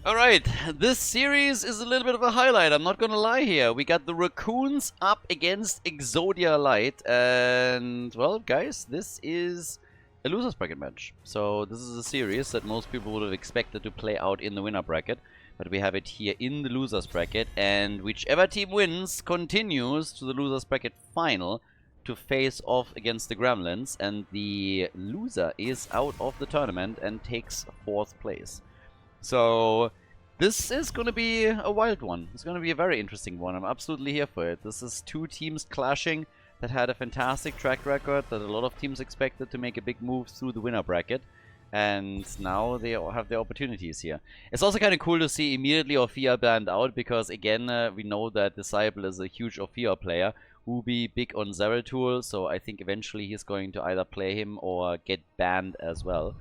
Alright, this series is a little bit of a highlight, I'm not gonna lie here. We got the Raccoons up against Exodia Light, and, well, guys, this is a loser's bracket match. So, this is a series that most people would have expected to play out in the winner bracket, but we have it here in the loser's bracket, and whichever team wins continues to the loser's bracket final to face off against the Gremlins, and the loser is out of the tournament and takes 4th place. So, this is going to be a wild one. It's going to be a very interesting one. I'm absolutely here for it. This is two teams clashing that had a fantastic track record, that a lot of teams expected to make a big move through the winner bracket. And now they all have their opportunities here. It's also kind of cool to see immediately Orphea banned out, because again, we know that Disciple is a huge Orphea player. Ubi big on Zeratul, so I think eventually he's going to either play him or get banned as well.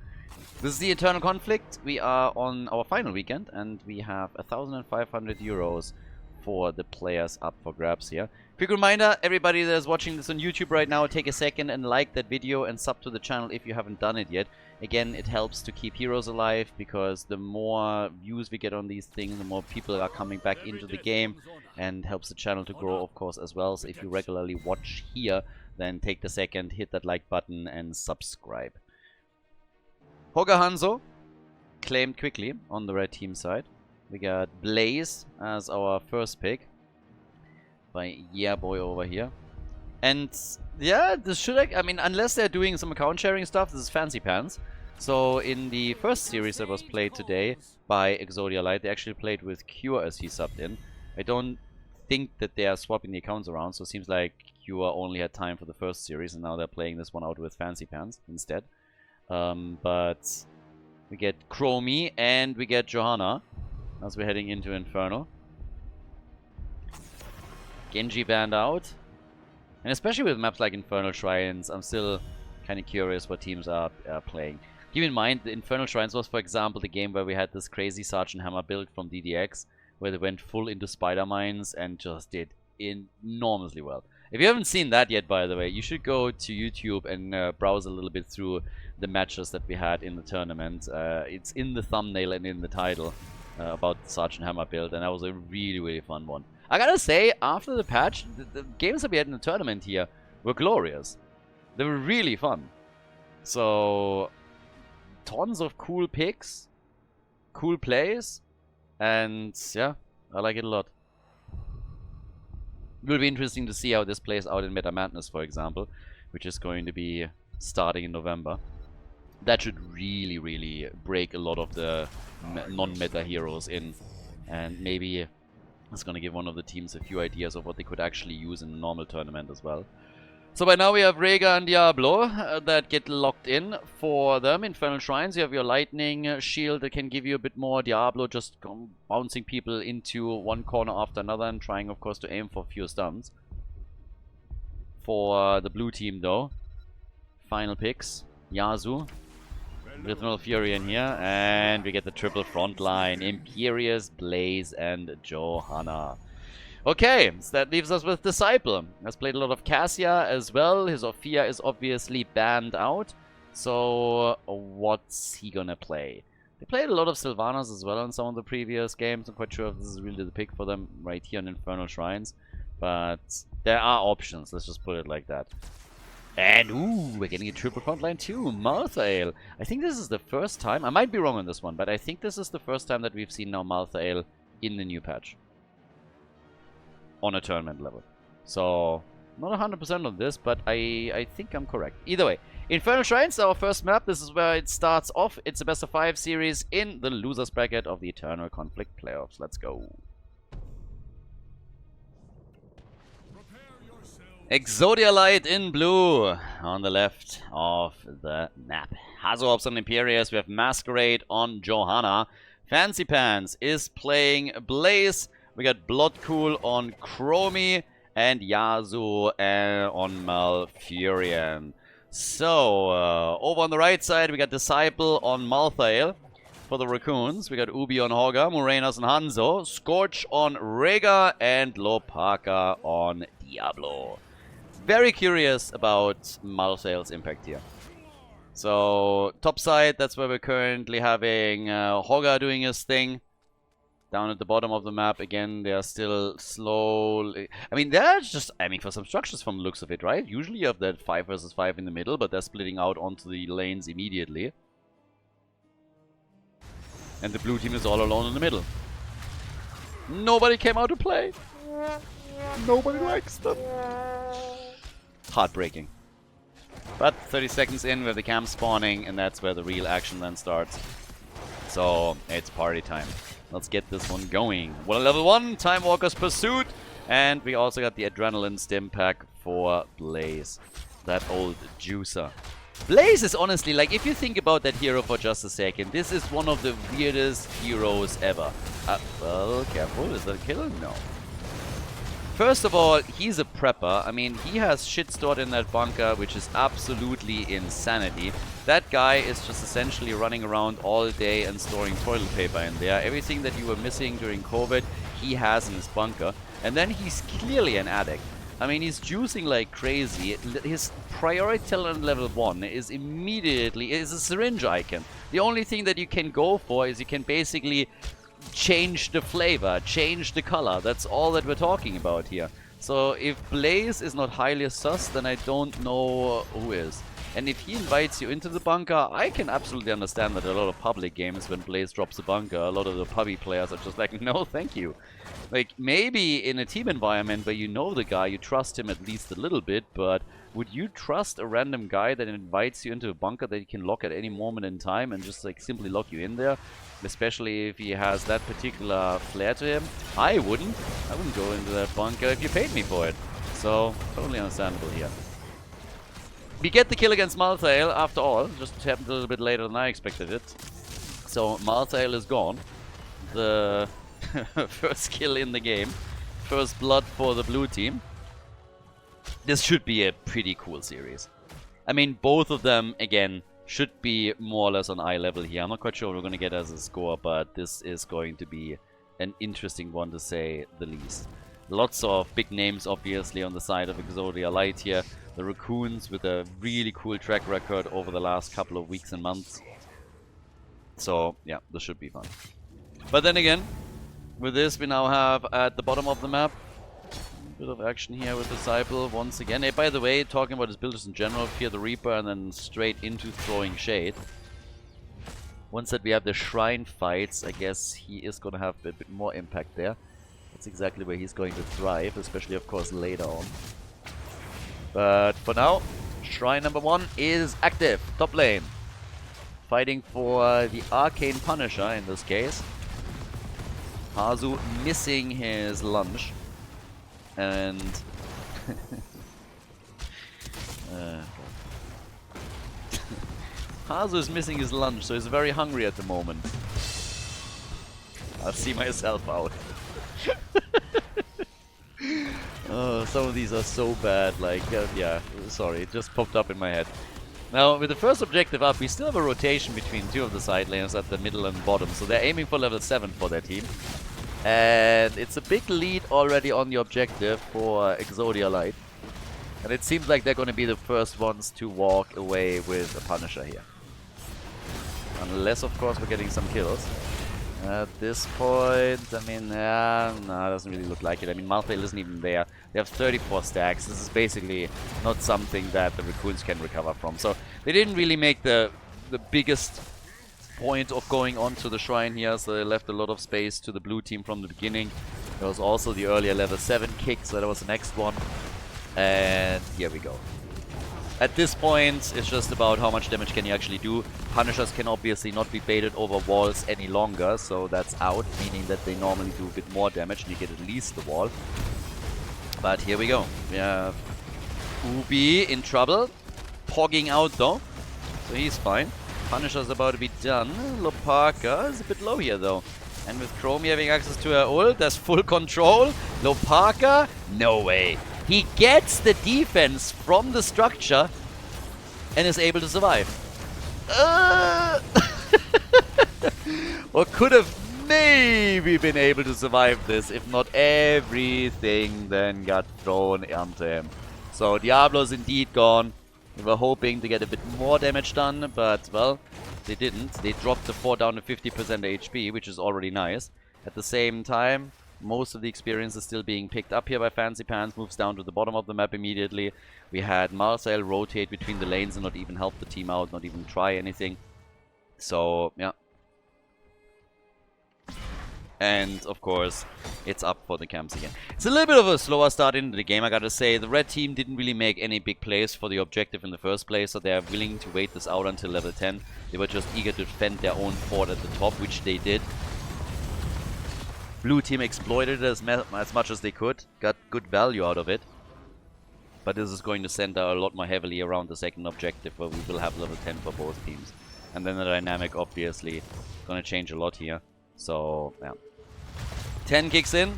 This is the Eternal Conflict. We are on our final weekend, and we have 1,500 euros for the players up for grabs here. Quick reminder, everybody that is watching this on YouTube right now, take a second and like that video and sub to the channel if you haven't done it yet. Again, it helps to keep heroes alive, because the more views we get on these things, the more people are coming back into the game, and helps the channel to grow, of course, as well. So if you regularly watch here, then take the second, hit that like button and subscribe. Hoga Hanzo claimed quickly on the red team side. We got Blaze as our first pick by Boy over here. And yeah, this should, I mean, unless they're doing some account sharing stuff, this is Fancy Pants. So in the first series that was played today by Exodia Light, they actually played with Cure as he subbed in. I don't think that they are swapping the accounts around, so it seems like Cure only had time for the first series, and now they're playing this one out with Fancy Pants instead. But we get Chromie and we get Johanna as we're heading into Inferno. Genji banned out. And especially with maps like Infernal Shrines, I'm still kind of curious what teams are playing. Keep in mind, the Infernal Shrines was, for example, the game where we had this crazy Sergeant Hammer build from DDX, where they went full into Spider Mines and just did enormously well. If you haven't seen that yet, by the way, you should go to YouTube and browse a little bit through the matches that we had in the tournament. It's in the thumbnail and in the title about the Sergeant Hammer build, and that was a really, really fun one. I gotta say, after the patch, the games that we had in the tournament here were glorious. They were really fun. So, tons of cool picks, cool plays, and yeah, I like it a lot. It will be interesting to see how this plays out in Meta Madness, for example, which is going to be starting in November. That should really, really break a lot of the non-meta heroes in, and maybe it's going to give one of the teams a few ideas of what they could actually use in a normal tournament as well. So by now we have Rega and Diablo that get locked in for them. Infernal Shrines, you have your lightning shield that can give you a bit more. Diablo just bouncing people into one corner after another and trying, of course, to aim for few stuns. For the blue team, though, final picks, Yasuo, Rhythmal Fury in here, and we get the triple front line, Imperius, Blaze, and Johanna. Okay, so that leaves us with Disciple. Has played a lot of Cassia as well. His Orphea is obviously banned out. So, what's he gonna play? They played a lot of Sylvanas as well on some of the previous games. I'm quite sure if this is really the pick for them right here on Infernal Shrines. But there are options, let's just put it like that. And, ooh, we're getting a triple frontline too, Malthael. I think this is the first time, I might be wrong on this one, but I think this is the first time that we've seen now Malthael in the new patch. On a tournament level. So, not 100% on this, but I think I'm correct. Either way, Infernal Shrines, our first map. This is where it starts off. It's a best of 5 series in the losers bracket of the Eternal Conflict playoffs. Let's go. Exodia Light in blue on the left of the map. Hazorbs on Imperius. We have Masquerade on Johanna. Fancy Pants is playing Blaze. We got Bloodcool on Chromie and Yasuo on Malfurion. So, over on the right side, we got Disciple on Malthael for the Raccoons. We got Ubi on Hoga, Morenas on Hanzo, Scorch on Rega, and Lopaka on Diablo. Very curious about Malthael's impact here. So, top side, that's where we're currently having Hoga doing his thing. Down at the bottom of the map, again, they are still slowly... I mean, they're just aiming for some structures from the looks of it, right? Usually you have that 5 versus 5 in the middle, but they're splitting out onto the lanes immediately. And the blue team is all alone in the middle. Nobody came out to play. Nobody likes them. Heartbreaking. But 30 seconds in, we have the camp spawning, and that's where the real action then starts. So, it's party time. Let's get this one going. Well, level 1, Time Walker's Pursuit. And we also got the Adrenaline Stim Pack for Blaze. That old juicer. Blaze is honestly, like, if you think about that hero for just a second, this is one of the weirdest heroes ever. Well, careful, is that a kill? No. First of all, he's a prepper. I mean, he has shit stored in that bunker, which is absolutely insanity. That guy is just essentially running around all day and storing toilet paper in there. Everything that you were missing during COVID, he has in his bunker. And then he's clearly an addict. I mean, he's juicing like crazy. His priority talent level 1 is immediately a syringe icon. The only thing that you can go for is you can basically change the flavor, change the color. That's all that we're talking about here. So if Blaze is not highly sus, then I don't know who is. And if he invites you into the bunker, I can absolutely understand that a lot of public games, when Blaze drops a bunker, a lot of the pubby players are just like, no, thank you. Like, maybe in a team environment where you know the guy, you trust him at least a little bit, but would you trust a random guy that invites you into a bunker that you can lock at any moment in time and just like simply lock you in there? Especially if he has that particular flair to him. I wouldn't go into that bunker if you paid me for it. So, totally understandable here. We get the kill against Malthael after all. Just happened a little bit later than I expected it. So, Malthael is gone. The first kill in the game. First blood for the blue team. This should be a pretty cool series. I mean, both of them, again, should be more or less on eye level here. I'm not quite sure what we're going to get as a score, but this is going to be an interesting one to say the least. Lots of big names, obviously, on the side of Exodia Light here. The Raccoons with a really cool track record over the last couple of weeks and months. So, yeah, this should be fun. But then again, with this, we now have at the bottom of the map bit of action here with Disciple once again. Hey, by the way, talking about his builders in general, Fear the Reaper and then straight into throwing shade. Once that we have the shrine fights, I guess he is going to have a bit more impact there. That's exactly where he's going to thrive, especially of course later on. But for now, shrine number 1 is active, top lane. Fighting for the Arcane Punisher in this case. Hazu missing his lunch. And Hazu is missing his lunch, so he's very hungry at the moment. I'll see myself out. Oh, some of these are so bad, like, yeah, sorry, it just popped up in my head. Now, with the first objective up, we still have a rotation between 2 of the side lanes at the middle and bottom, so they're aiming for level 7 for their team. And it's a big lead already on the objective for Exodia Light. And it seems like they're going to be the first ones to walk away with a Punisher here. Unless, of course, we're getting some kills. At this point, I mean, no, it doesn't really look like it. I mean, Malthael isn't even there. They have 34 stacks. This is basically not something that the Raccoons can recover from. So they didn't really make the biggest point of going on to the shrine here, so they left a lot of space to the blue team from the beginning. There was also the earlier level 7 kick, so that was the next one. And here we go. At this point, it's just about how much damage can you actually do. Punishers can obviously not be baited over walls any longer, so that's out, meaning that they normally do a bit more damage and you get at least the wall. But here we go. We have Ubi in trouble. Pogging out though, so he's fine. Punisher's about to be done. Lopaka is a bit low here though. And with Chromie having access to her ult, there's full control. Lopaka, no way. He gets the defense from the structure and is able to survive. Or could have maybe been able to survive this if not everything then got thrown onto him. So Diablo's indeed gone. We were hoping to get a bit more damage done, but, well, they didn't. They dropped the 4 down to 50% HP, which is already nice. At the same time, most of the experience is still being picked up here by Fancy Pants, moves down to the bottom of the map immediately. We had Malthael rotate between the lanes and not even help the team out, not even try anything. So, yeah. And, of course, it's up for the camps again. It's a little bit of a slower start into the game, I gotta say. The red team didn't really make any big plays for the objective in the first place, so they're willing to wait this out until level 10. They were just eager to defend their own fort at the top, which they did. Blue team exploited it as much as they could, got good value out of it. But this is going to center a lot more heavily around the second objective, where we will have level 10 for both teams. And then the dynamic, obviously, gonna change a lot here. So, yeah. 10 kicks in.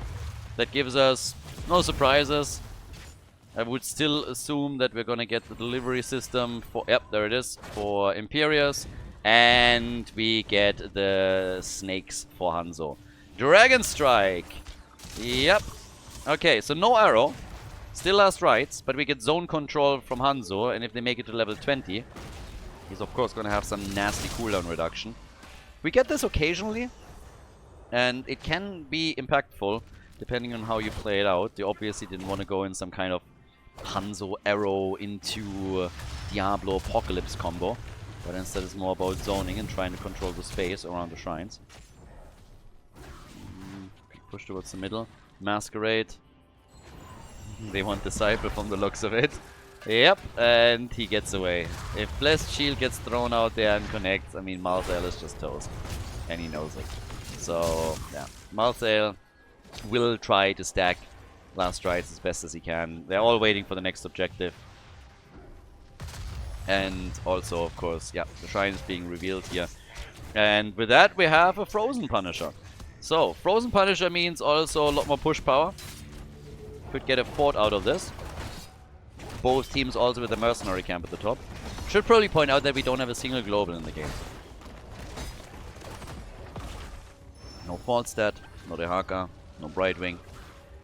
That gives us no surprises. I would still assume that we're gonna get the delivery system for... Yep, there it is. For Imperius. And we get the snakes for Hanzo. Dragon Strike. Yep. Okay, so no arrow. Still last rights, but we get zone control from Hanzo. And if they make it to level 20, he's of course gonna have some nasty cooldown reduction. We get this occasionally. And it can be impactful, depending on how you play it out. They obviously didn't want to go in some kind of Hanzo arrow into Diablo Apocalypse combo. But instead it's more about zoning and trying to control the space around the shrines. Push towards the middle. Masquerade. They want Disciple from the looks of it. Yep, and he gets away. If Blessed Shield gets thrown out there and connects, I mean, Malthael is just toast. And he knows it. So, yeah, Malthael will try to stack last strides as best as he can. They're all waiting for the next objective. And also, of course, yeah, the shrine is being revealed here. And with that, we have a Frozen Punisher. So, Frozen Punisher means also a lot more push power. Could get a fort out of this. Both teams also with a mercenary camp at the top. Should probably point out that we don't have a single global in the game. No Falstad, no Dehaka, no Brightwing.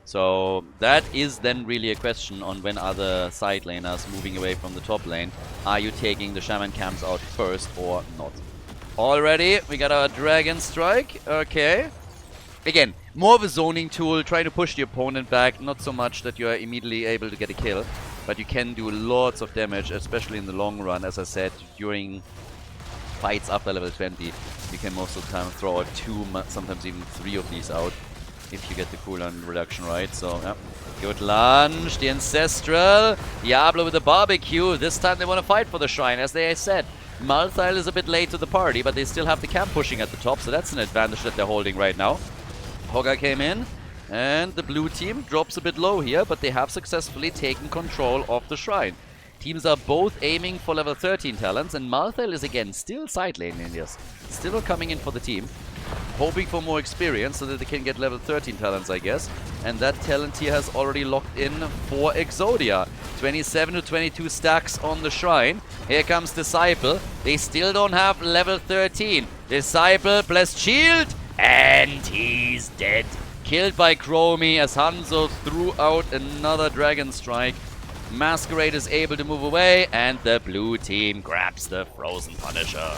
So that is then really a question on when are the side laners moving away from the top lane. Are you taking the Shaman camps out first or not? Already, we got our Dragon Strike. Okay. Again, more of a zoning tool, trying to push the opponent back. Not so much that you are immediately able to get a kill. But you can do lots of damage, especially in the long run. As I said, during fights after level 20, you can most of the time throw out 2, sometimes even 3 of these out if you get the cooldown reduction right. So, yeah. Good lunge, the Ancestral, Diablo with the barbecue. This time they want to fight for the shrine, as they said. Malthael is a bit late to the party, but they still have the camp pushing at the top, so that's an advantage that they're holding right now. Hogger came in, and the blue team drops a bit low here, but they have successfully taken control of the shrine. Teams are both aiming for level 13 talents, and Malthael is again still side lane in this. Still not coming in for the team. Hoping for more experience so that they can get level 13 talents, I guess. And that talent here has already locked in for Exodia. 27 to 22 stacks on the shrine. Here comes Disciple. They still don't have level 13. Disciple, blessed shield, and he's dead. Killed by Chromie as Hanzo threw out another Dragon Strike. Masquerade is able to move away, and the blue team grabs the Frozen Punisher.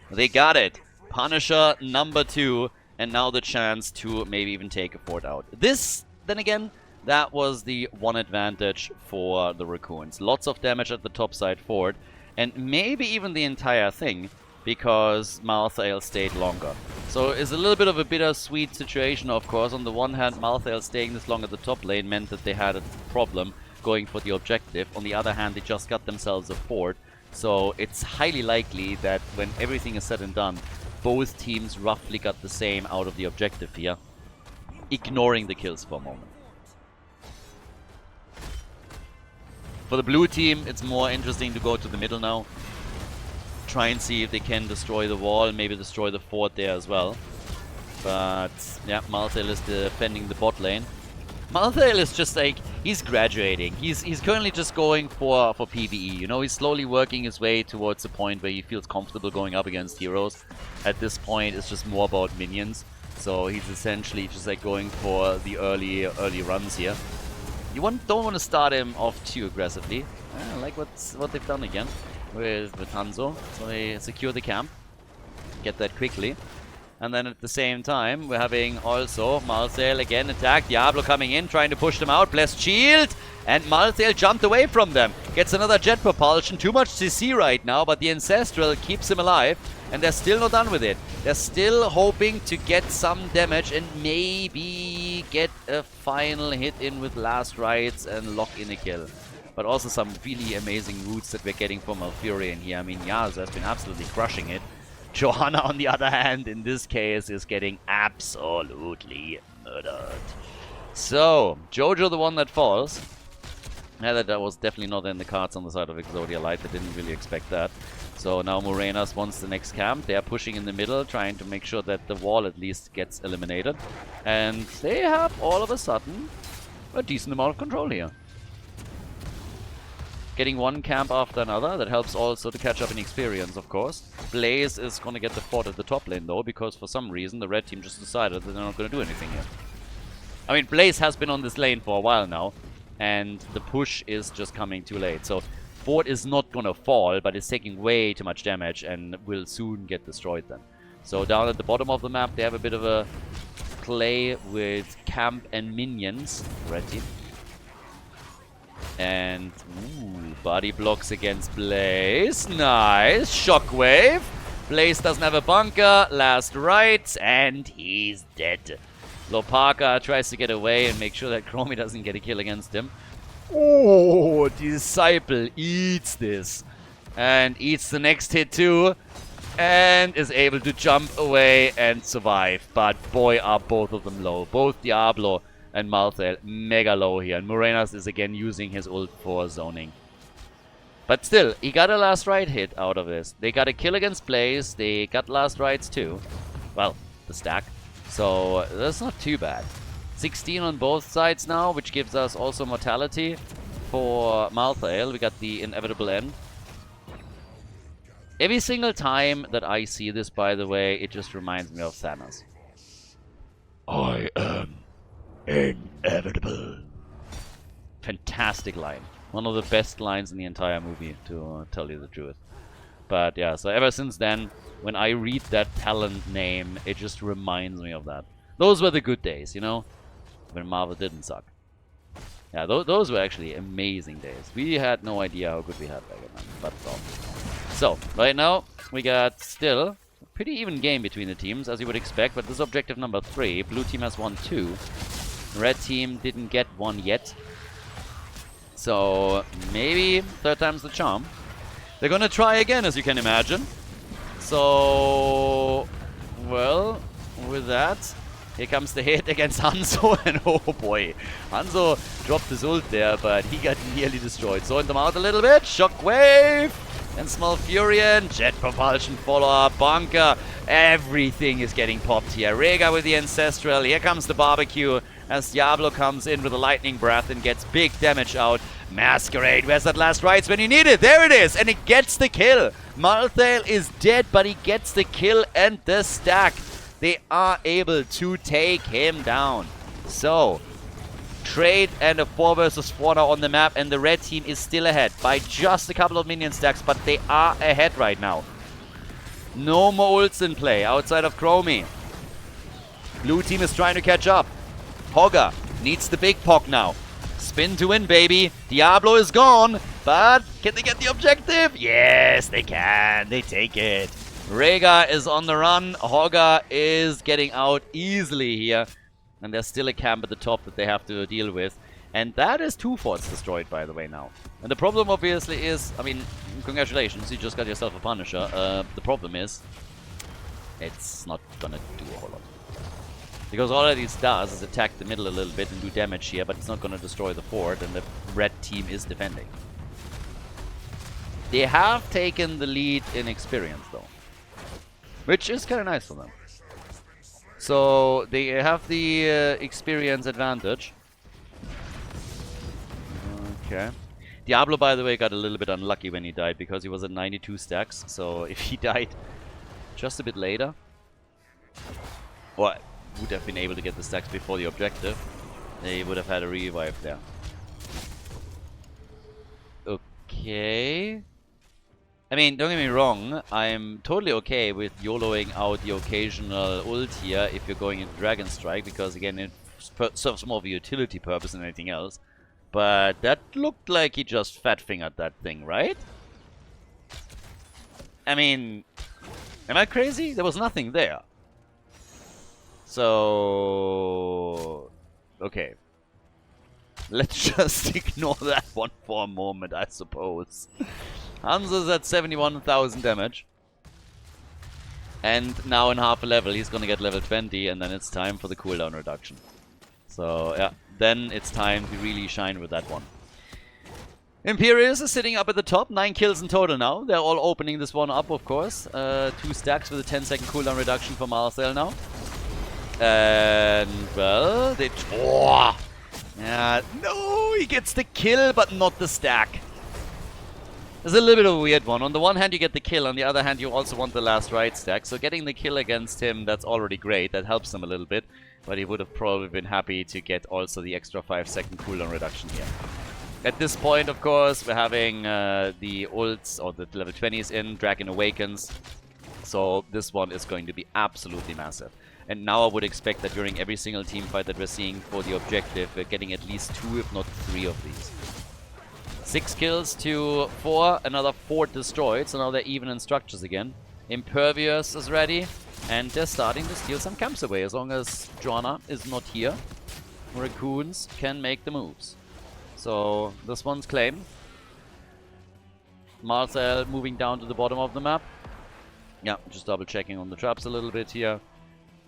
They got it. Punisher number 2, and now the chance to maybe even take a fort out. This, then again, that was the one advantage for the Raccoons. Lots of damage at the topside fort, and maybe even the entire thing, because Malthael stayed longer. So it's a little bit of a bittersweet situation, of course. On the one hand, Malthael staying this long at the top lane meant that they had a problem going for the objective. On the other hand, they just got themselves a fort. So it's highly likely that when everything is said and done, both teams roughly got the same out of the objective here, ignoring the kills for a moment. For the blue team, it's more interesting to go to the middle now. Try and see if they can destroy the wall, maybe destroy the fort there as well. But yeah, Malthael is defending the bot lane. Malthael is just like, he's graduating. He's currently just going for PvE, you know, he's slowly working his way towards the point where he feels comfortable going up against heroes. At this point, it's just more about minions. So he's essentially just like going for the early runs here. You don't want to start him off too aggressively. I like what they've done again with Hanzo. So they secure the camp. Get that quickly. And then at the same time, we're having also Malthael again attack. Diablo coming in, trying to push them out. Blessed Shield. And Malthael jumped away from them. Gets another jet propulsion. Too much CC right now, but the Ancestral keeps him alive. And they're still not done with it. They're still hoping to get some damage and maybe get a final hit in with Last Rites and lock in a kill. But also some really amazing roots that we're getting from Malfurion here. I mean, Yasuo has been absolutely crushing it. Johanna, on the other hand, in this case, is getting absolutely murdered. So, Jojo, the one that falls. Yeah, that was definitely not in the cards on the side of Exodia Light. They didn't really expect that. So now Morenas wants the next camp. They are pushing in the middle, trying to make sure that the wall at least gets eliminated. And they have, all of a sudden, a decent amount of control here. Getting one camp after another. That helps also to catch up in experience, of course. Blaze is going to get the fort at the top lane, though, because for some reason the red team just decided that they're not going to do anything here. I mean, Blaze has been on this lane for a while now, and the push is just coming too late. So, fort is not going to fall, but it's taking way too much damage and will soon get destroyed then. So, down at the bottom of the map, they have a bit of a play with camp and minions. Red team. And, ooh, body blocks against Blaze. Nice. Shockwave. Blaze doesn't have a bunker. Last rites. And he's dead. Lopaka tries to get away and make sure that Chromie doesn't get a kill against him. Oh, Disciple eats this. And eats the next hit too. And is able to jump away and survive. But boy, are both of them low. Both Diablo and Malthael mega low here. And Morenas is again using his ult for zoning. But still, he got a last right hit out of this. They got a kill against Blaze. They got last rights too. Well, the stack. So that's not too bad. 16 on both sides now, which gives us also mortality for Malthael. We got the inevitable end. Every single time that I see this, by the way, it just reminds me of Thanos. I am inevitable. Fantastic line. One of the best lines in the entire movie, to tell you the truth. But yeah, so ever since then, when I read that talent name, it just reminds me of that. Those were the good days, you know? When Marvel didn't suck. Yeah, those were actually amazing days. We had no idea how good we had back then. But well. So, right now, we got still a pretty even game between the teams, as you would expect. But this is objective number 3. Blue team has won 2. Red team didn't get one yet. So, maybe third time's the charm. They're gonna try again, as you can imagine. So, well, with that, here comes the hit against Hanzo, and oh boy, Hanzo dropped his ult there, but he got nearly destroyed. Zoning them out a little bit, Shockwave, and Malfurion, jet propulsion follow-up, bunker, everything is getting popped here. Rega with the Ancestral, here comes the barbecue, as Diablo comes in with a lightning breath and gets big damage out. Masquerade, where's that last rights when you need it? There it is, and it gets the kill. Malthael is dead, but he gets the kill and the stack. They are able to take him down. So, trade and a 4 versus 4 now on the map, and the red team is still ahead by just a couple of minion stacks, but they are ahead right now. No more ults in play outside of Chromie. Blue team is trying to catch up. Hogger needs the big pock now. Spin to win, baby. Diablo is gone, but can they get the objective? Yes, they can. They take it. Rega is on the run. Hogger is getting out easily here. And there's still a camp at the top that they have to deal with. And that is 2 forts destroyed, by the way, now. And the problem, obviously, is... I mean, congratulations, you just got yourself a Punisher. The problem is... it's not gonna do a whole lot. Because all it does is attack the middle a little bit and do damage here, but it's not going to destroy the fort, and the red team is defending. They have taken the lead in experience, though. Which is kind of nice for them. So, they have the experience advantage. Okay. Diablo, by the way, got a little bit unlucky when he died, because he was at 92 stacks. So, if he died just a bit later... or would have been able to get the stacks before the objective, they would have had a revive there. Okay. I mean, don't get me wrong, I'm totally okay with YOLOing out the occasional ult here if you're going into Dragon Strike, because again, it serves more of a utility purpose than anything else. But that looked like he just fat-fingered that thing, right? I mean, am I crazy? There was nothing there. So... okay. Let's just ignore that one for a moment, I suppose. Hanzo's at 71,000 damage. And now in half a level, he's gonna get level 20, and then it's time for the cooldown reduction. So, yeah, then it's time to really shine with that one. Imperius is sitting up at the top, 9 kills in total now. They're all opening this one up, of course. 2 stacks with a 10-second cooldown reduction for Malthael now. And, well, they... oh! Yeah, no, he gets the kill, but not the stack. It's a little bit of a weird one. On the one hand, you get the kill. On the other hand, you also want the last right stack. So getting the kill against him, that's already great. That helps him a little bit. But he would have probably been happy to get also the extra 5-second cooldown reduction here. At this point, of course, we're having the ults, or the level 20s in. Dragon Awakens. So this one is going to be absolutely massive. And now I would expect that during every single team fight that we're seeing for the objective, we're getting at least 2, if not 3 of these. 6 kills to 4, another 4 destroyed, so now they're even in structures again. Impervious is ready, and they're starting to steal some camps away. As long as Joanna is not here, Raccoons can make the moves. So this one's claimed. Malthael moving down to the bottom of the map. Yeah, just double checking on the traps a little bit here.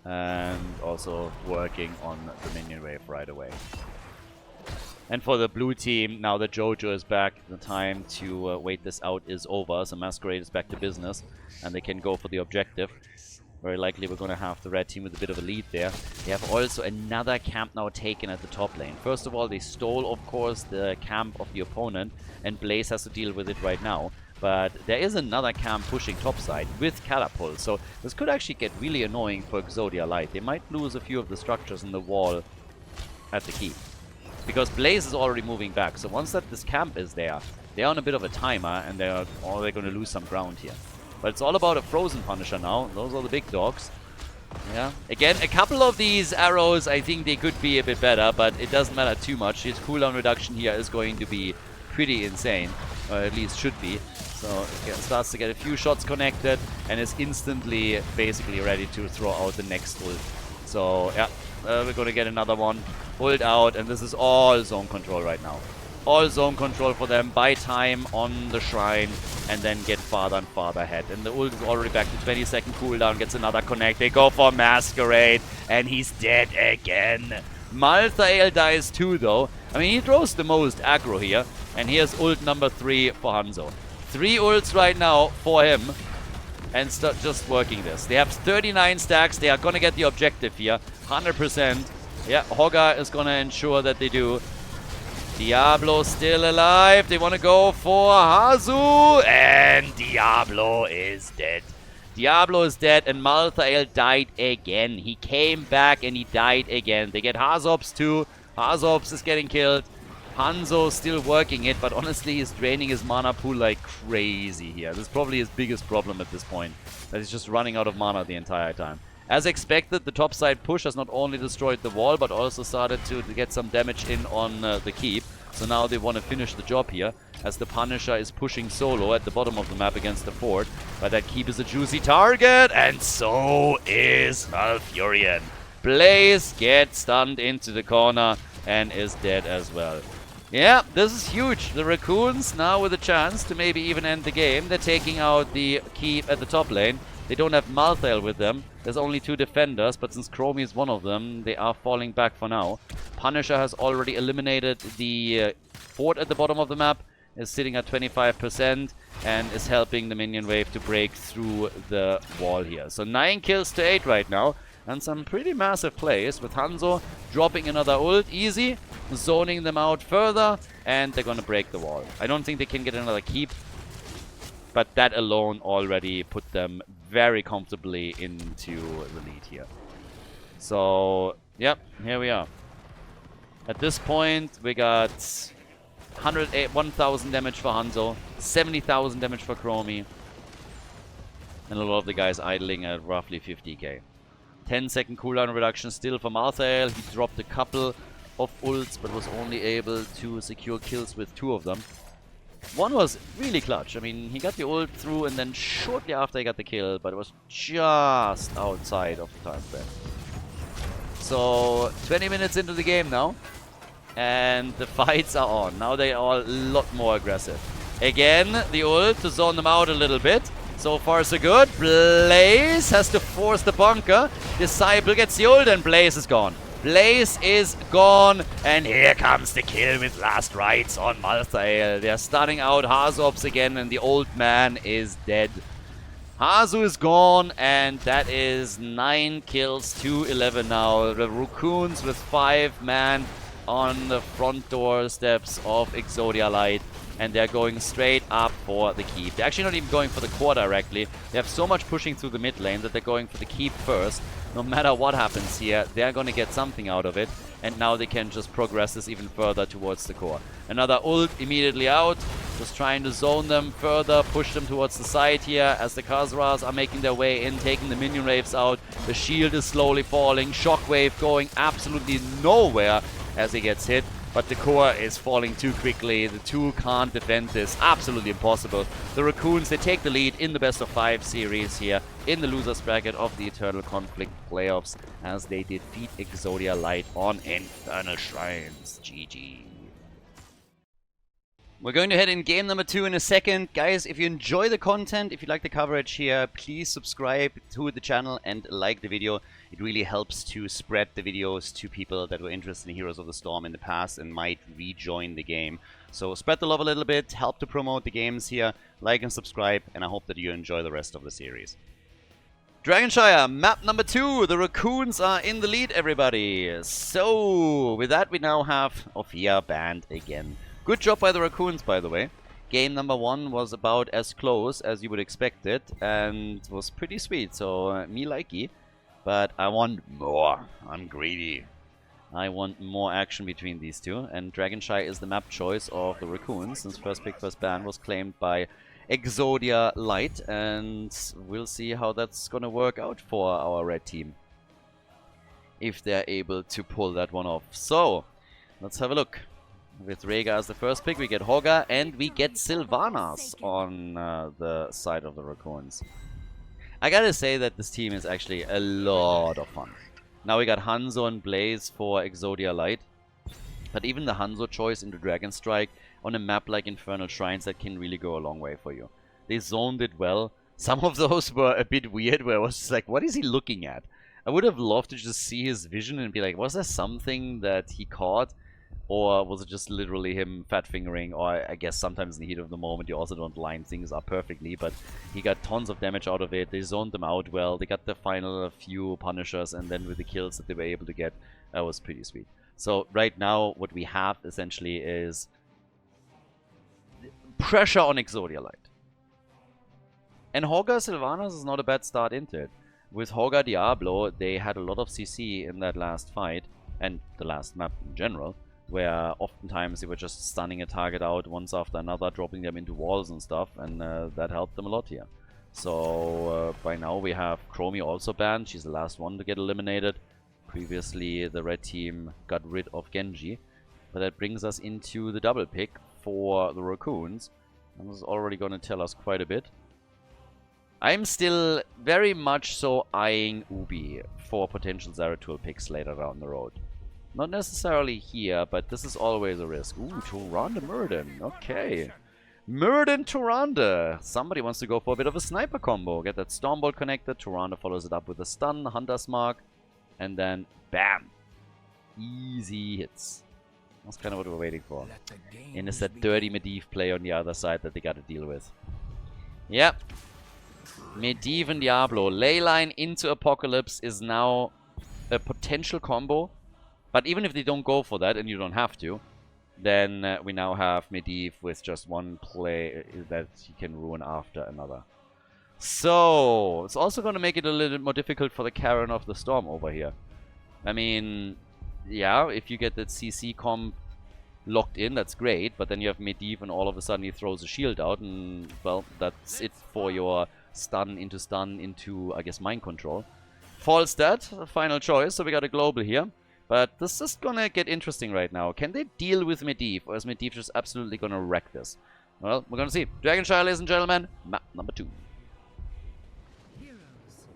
And also working on the minion wave right away. And for the blue team, now that Jojo is back, the time to wait this out is over. So Masquerade is back to business, and they can go for the objective. Very likely we're going to have the red team with a bit of a lead there. They have also another camp now taken at the top lane. First of all, they stole, of course, the camp of the opponent, and Blaze has to deal with it right now. But there is another camp pushing topside with catapult, so this could actually get really annoying for Exodia Light. They might lose a few of the structures in the wall at the keep. Because Blaze is already moving back, so once this camp is there, they're on a bit of a timer, and they're going to lose some ground here. But it's all about a Frozen Punisher now. Those are the big dogs. Yeah. Again, a couple of these arrows, I think they could be a bit better, but it doesn't matter too much. His cooldown reduction here is going to be pretty insane, or at least should be. So it starts to get a few shots connected, and is instantly basically ready to throw out the next ult. So yeah, we're going to get another one. Ult out, and this is all zone control right now. All zone control for them, buy time on the shrine, and then get farther and farther ahead. And the ult is already back to 20-second cooldown, gets another connect. They go for Masquerade, and he's dead again. Malthael dies too, though. I mean, he throws the most aggro here, and here's ult number 3 for Hanzo. 3 ults right now for him, and just working this. They have 39 stacks. They are going to get the objective here, 100%. Yeah, Hogga is going to ensure that they do. Diablo still alive. They want to go for Hazu, and Diablo is dead. Diablo is dead, and Malthael died again. He came back, and he died again. They get Hazops too. Hazops is getting killed. Hanzo still working it, but honestly, he's draining his mana pool like crazy here. This is probably his biggest problem at this point, that he's just running out of mana the entire time. As expected, the topside push has not only destroyed the wall, but also started to get some damage in on the keep. So now they want to finish the job here, as the Punisher is pushing solo at the bottom of the map against the fort. But that keep is a juicy target, and so is Malfurion. Blaze gets stunned into the corner and is dead as well. Yeah, this is huge. The Raccoons now with a chance to maybe even end the game. They're taking out the keep at the top lane. They don't have Malthael with them. There's only 2 defenders, but since Chromie is one of them, they are falling back for now. Punisher has already eliminated the fort at the bottom of the map, is sitting at 25%, and is helping the minion wave to break through the wall here. So 9 kills to 8 right now, and some pretty massive plays, with Hanzo dropping another ult easy, zoning them out further, and they're gonna break the wall. I don't think they can get another keep, but that alone already put them very comfortably into the lead here. So, yep, here we are. At this point, we got 1,000 damage for Hanzo, 70,000 damage for Chromie, and a lot of the guys idling at roughly 50k. 10-second cooldown reduction still for Malthael. He dropped a couple of ults, but was only able to secure kills with 2 of them. One was really clutch. I mean, he got the ult through, and then shortly after he got the kill, but it was just outside of the time frame. So, 20 minutes into the game now, and the fights are on. Now they are a lot more aggressive. Again, the ult to zone them out a little bit. So far, so good. Blaze has to force the bunker. Disciple gets the ult, and Blaze is gone. Blaze is gone, and here comes the kill with last rites on Malthael. They're starting out Hazops again, and the old man is dead. Hazu is gone, and that is 9 kills to 11 now. The Raccoons with 5 man on the front door steps of Exodia Light, and they're going straight up for the keep. They're actually not even going for the core directly. They have so much pushing through the mid lane that they're going for the keep first. No matter what happens here, they're going to get something out of it, and now they can just progress this even further towards the core. Another ult immediately out, just trying to zone them further, push them towards the side here as the Khazras are making their way in, taking the minion waves out. The shield is slowly falling, Shockwave going absolutely nowhere as he gets hit. But the core is falling too quickly. The 2 can't defend this. Absolutely impossible. The Raccoons, they take the lead in the best of 5 series here in the losers bracket of the Eternal Conflict playoffs as they defeat Exodia Light on Infernal Shrines. GG. We're going to head in game number 2 in a second. Guys, if you enjoy the content, if you like the coverage here, please subscribe to the channel and like the video. It really helps to spread the videos to people that were interested in Heroes of the Storm in the past and might rejoin the game. So spread the love a little bit, help to promote the games here, like and subscribe, and I hope that you enjoy the rest of the series. Dragonshire, map number 2. The Raccoons are in the lead, everybody. So, with that we now have Ophia banned again. Good job by the Raccoons, by the way. Game number 1 was about as close as you would expect it, and was pretty sweet, so me likey. But I want more. I'm greedy. I want more action between these two, and Dragonshire is the map choice of the Raccoons, since first pick, first ban was claimed by Exodia Light, and we'll see how that's gonna work out for our red team. If they're able to pull that one off. So, let's have a look. With Rhaegar as the first pick, we get Hogga, and we get Sylvanas on the side of the Raccoons. I gotta say that this team is actually a lot of fun. Now we got Hanzo and Blaze for Exodia Light. But even the Hanzo choice into Dragon Strike on a map like Infernal Shrines, that can really go a long way for you. They zoned it well. Some of those were a bit weird, where I was just like, what is he looking at? I would have loved to just see his vision and be like, was there something that he caught? Or was it just literally him fat fingering? Or I guess sometimes in the heat of the moment you also don't line things up perfectly. But he got tons of damage out of it. They zoned them out well. They got the final few punishers, and then with the kills that they were able to get, that was pretty sweet. So right now what we have essentially is pressure on Exodia Light. And Hogga Sylvanas is not a bad start into it. With Hogga Diablo, they had a lot of CC in that last fight, and the last map in general, where oftentimes they were just stunning a target out once after another, dropping them into walls and stuff, and that helped them a lot here. So by now we have Chromie also banned. She's the last one to get eliminated. Previously the red team got rid of Genji, but that brings us into the double pick for the Raccoons, and this is already going to tell us quite a bit. I'm still very much so eyeing Ubi for potential Zeratul picks later down the road. Not necessarily here, but this is always a risk. Ooh, Tyrande Muradin. Okay. Muradin Tyrande. Somebody wants to go for a bit of a sniper combo. Get that Stormbolt connected. Tyrande follows it up with a stun, Hunter's Mark, and then bam. Easy hits. That's kind of what we're waiting for. And it's that dirty Medivh play on the other side that they got to deal with. Yep. Medivh and Diablo. Leyline into Apocalypse is now a potential combo. But even if they don't go for that, and you don't have to, then we now have Medivh with just one play that he can ruin after another. So, it's also going to make it a little more difficult for the Karen of the Storm over here. I mean, yeah, if you get that CC comp locked in, that's great, but then you have Medivh and all of a sudden he throws a shield out and, well, that's it for your stun into, I guess, mind control. Falstad, final choice, so we got a global here. But this is gonna get interesting right now. Can they deal with Medivh, or is Medivh just absolutely gonna wreck this? Well, we're gonna see. Dragonshire, ladies and gentlemen, map number 2.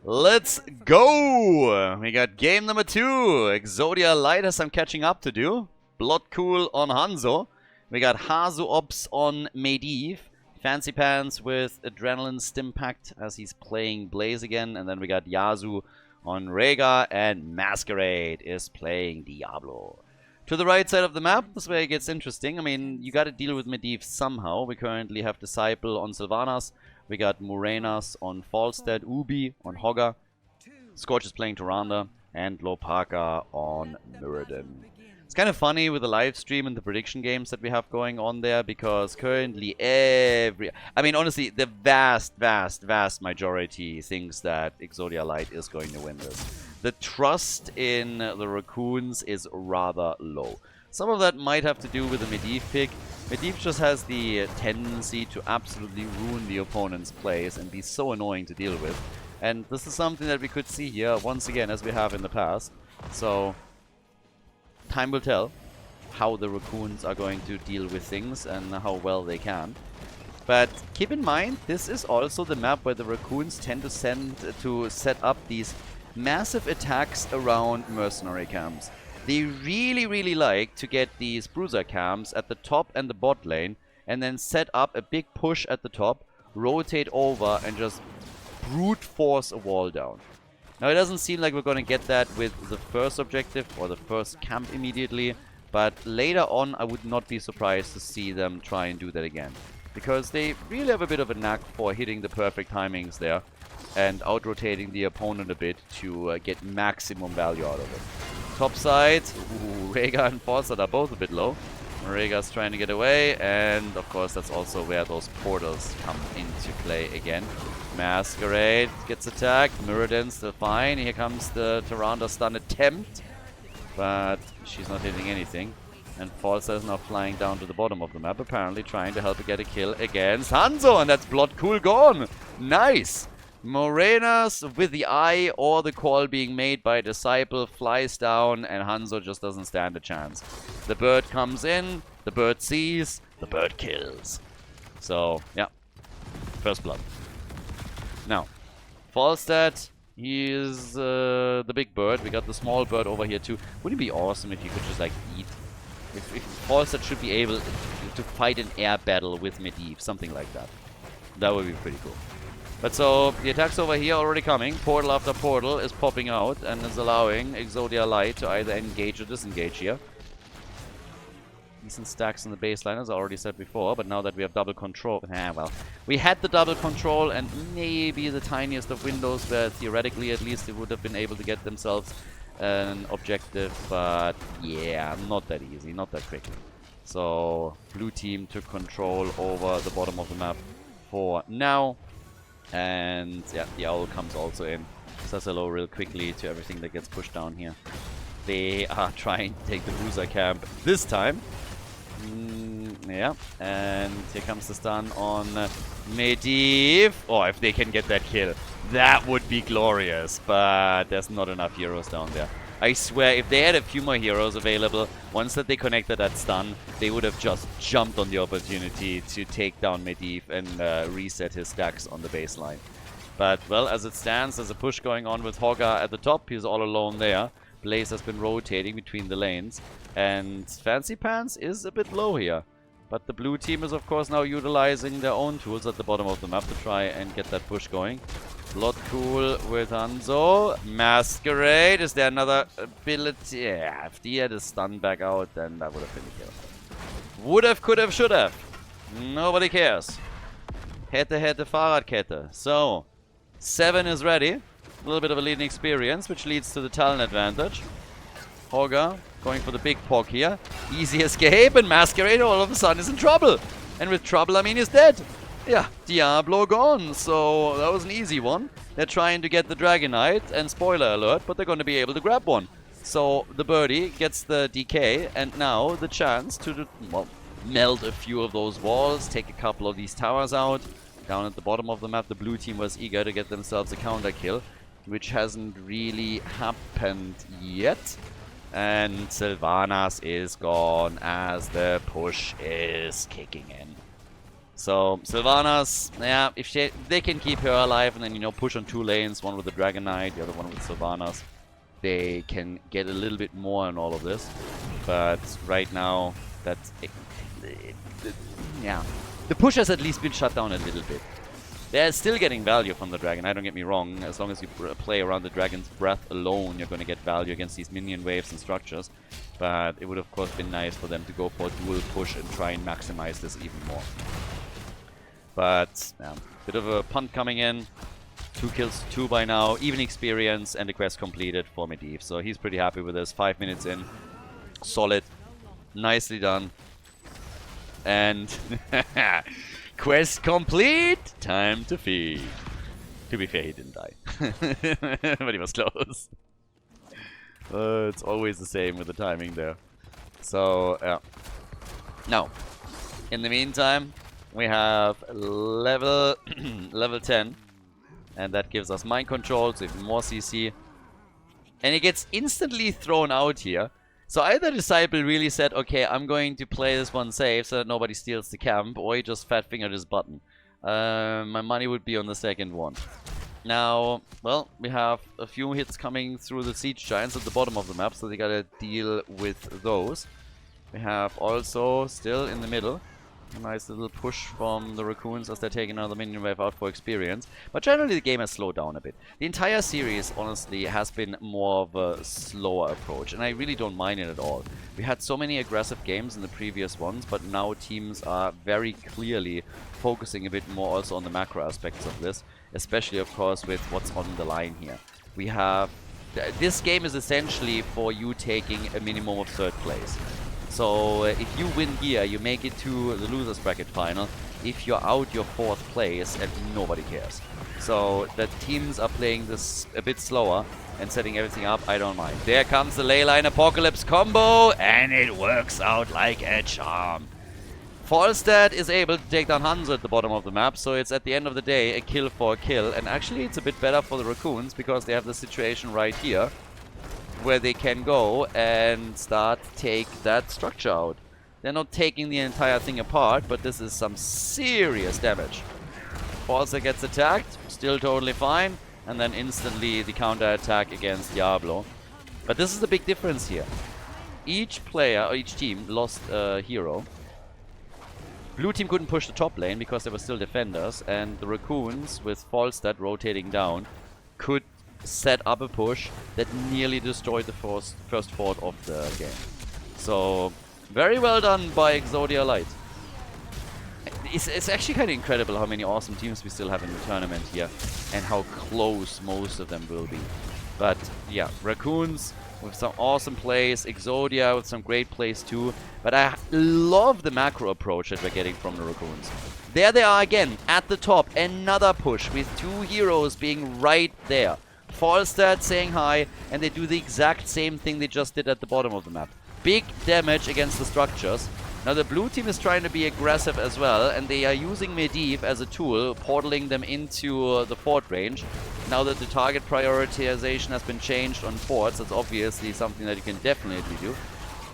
Let's go! We got game number 2. Exodia Light has some catching up to do. Bloodcool on Hanzo. We got Hazu Ops on Medivh. Fancy Pants with Adrenaline Stimpact as he's playing Blaze again. And then we got Yazu on Rhaegar, and Masquerade is playing Diablo. To the right side of the map, this is where it gets interesting. I mean, you gotta deal with Medivh somehow. We currently have Disciple on Sylvanas. We got Morenas on Falstad, Ubi on Hogger. Scorch is playing Tyrande, and Lopaka on Mirrodin. It's kind of funny with the live stream and the prediction games that we have going on there, because currently I mean, honestly, the vast majority thinks that Exodia Light is going to win this. The trust in the Raccoons is rather low. Some of that might have to do with the Medivh pick. Medivh just has the tendency to absolutely ruin the opponent's plays and be so annoying to deal with. And this is something that we could see here once again, as we have in the past. So time will tell how the Raccoons are going to deal with things and how well they can. But keep in mind, this is also the map where the Raccoons tend to set up these massive attacks around mercenary camps. They really like to get these bruiser camps at the top and the bot lane, and then set up a big push at the top, rotate over, and just brute force a wall down. Now, it doesn't seem like we're going to get that with the first objective or the first camp immediately, but later on I would not be surprised to see them try and do that again. Because they really have a bit of a knack for hitting the perfect timings there and out-rotating the opponent a bit to get maximum value out of it. Top side, Rhaegar and Falstad are both a bit low. Rhaegar's trying to get away, and of course that's also where those portals come into play again. Masquerade gets attacked, Mirrodin still fine. Here comes the Tyrande stun attempt, but she's not hitting anything. And Falstad is now flying down to the bottom of the map, apparently trying to help her get a kill against Hanzo, and that's Bloodcool gone! Nice! Morenas with the eye or the call being made by Disciple flies down, and Hanzo just doesn't stand a chance. The bird comes in, the bird sees, the bird kills. So, yeah. First blood. Now, Falstad, he is the big bird. We got the small bird over here too. Wouldn't it be awesome if you could just, like, eat? If Falstad should be able to fight an air battle with Medivh, something like that. That would be pretty cool. But so, the attacks over here already coming. Portal after portal is popping out and is allowing Exodia Light to either engage or disengage here. Decent stacks in the baseline, as I already said before, but now that we have double control... well, we had the double control and maybe the tiniest of windows where theoretically at least they would have been able to get themselves an objective, but yeah, not that easy, not that quick. So, blue team took control over the bottom of the map for now. And yeah, the owl comes also in. Says hello real quickly to everything that gets pushed down here. They are trying to take the bruiser camp this time. Yeah, and here comes the stun on Medivh. Oh, if they can get that kill, that would be glorious. But there's not enough heroes down there. I swear, if they had a few more heroes available, once that they connected that stun, they would have just jumped on the opportunity to take down Medivh and reset his stacks on the baseline. But, well, as it stands, there's a push going on with Hogger at the top. He's all alone there. Blaze has been rotating between the lanes. And Fancy Pants is a bit low here. But the blue team is, of course, now utilizing their own tools at the bottom of the map to try and get that push going. Bloodcool with Hanzo. Masquerade. Is there another ability? Yeah, if he had a stun back out, then that would have been a kill. Would have, could have, should have. Nobody cares. Hätte, Fahrradkette. So, 7 is ready. A little bit of a leading experience, which leads to the talent advantage. Hogger going for the big pog here. Easy escape, and Masquerade all of a sudden is in trouble. And with trouble, I mean he's dead. Yeah, Diablo gone. So that was an easy one. They're trying to get the Dragon Knight, and spoiler alert, but they're going to be able to grab one. So the birdie gets the DK, and now the chance to, well, melt a few of those walls, take a couple of these towers out. Down at the bottom of the map, the blue team was eager to get themselves a counter kill, which hasn't really happened yet. And Sylvanas is gone as the push is kicking in. So Sylvanas, yeah, if they can keep her alive and then, you know, push on 2 lanes, one with the Dragon Knight, the other one with Sylvanas, they can get a little bit more in all of this. But right now, that's yeah. The push has at least been shut down a little bit. They're still getting value from the dragon, don't get me wrong. As long as you play around the dragon's breath alone, you're going to get value against these minion waves and structures. But it would of course been nice for them to go for a dual push and try and maximize this even more. But, yeah, bit of a punt coming in. 2 kills to 2 by now, even experience, and the quest completed for Medivh. So he's pretty happy with this. 5 minutes in. Solid. Nicely done. And quest complete! Time to feed. To be fair, he didn't die. But he was close. It's always the same with the timing there. So, yeah. Now, in the meantime, we have level 10. And that gives us mind control, so even more CC. And he gets instantly thrown out here. So either Disciple really said, okay, I'm going to play this one safe so that nobody steals the camp, or he just fat-fingered his button. My money would be on the second one. Now, well, we have a few hits coming through the Siege Giants at the bottom of the map, so they gotta deal with those. We have also, still in the middle, a nice little push from the Raccoons as they're taking another minion wave out for experience. But generally the game has slowed down a bit. The entire series, honestly, has been more of a slower approach, and I really don't mind it at all. We had so many aggressive games in the previous ones, but now teams are very clearly focusing a bit more also on the macro aspects of this, especially, of course, with what's on the line here. We have... This game is essentially for you taking a minimum of 3rd place. So if you win here, you make it to the losers bracket final. If you're out, you're 4th place and nobody cares. So the teams are playing this a bit slower and setting everything up, I don't mind. There comes the Leyline Apocalypse combo, and it works out like a charm. Falstad is able to take down Hanzo at the bottom of the map, so it's at the end of the day a kill for a kill. And actually it's a bit better for the Raccoons because they have the situation right here, where they can go and start take that structure out. They're not taking the entire thing apart, but this is some serious damage. Falsa gets attacked, still totally fine, and then instantly the counter attack against Diablo. But this is the big difference here. Each player, or each team, lost a hero. Blue team couldn't push the top lane because there were still defenders, and the Raccoons, with Falstad rotating down, could set up a push that nearly destroyed the first fort of the game. So, very well done by Exodia Light. It's actually kind of incredible how many awesome teams we still have in the tournament here, and how close most of them will be. But yeah, Raccoons with some awesome plays, Exodia with some great plays too. But I love the macro approach that we're getting from the Raccoons. There they are again, at the top, another push with 2 heroes being right there. Falstad saying hi, and they do the exact same thing they just did at the bottom of the map. Big damage against the structures. Now the blue team is trying to be aggressive as well, and they are using Medivh as a tool, portaling them into the fort range. Now that the target prioritization has been changed on forts, that's obviously something that you can definitely do.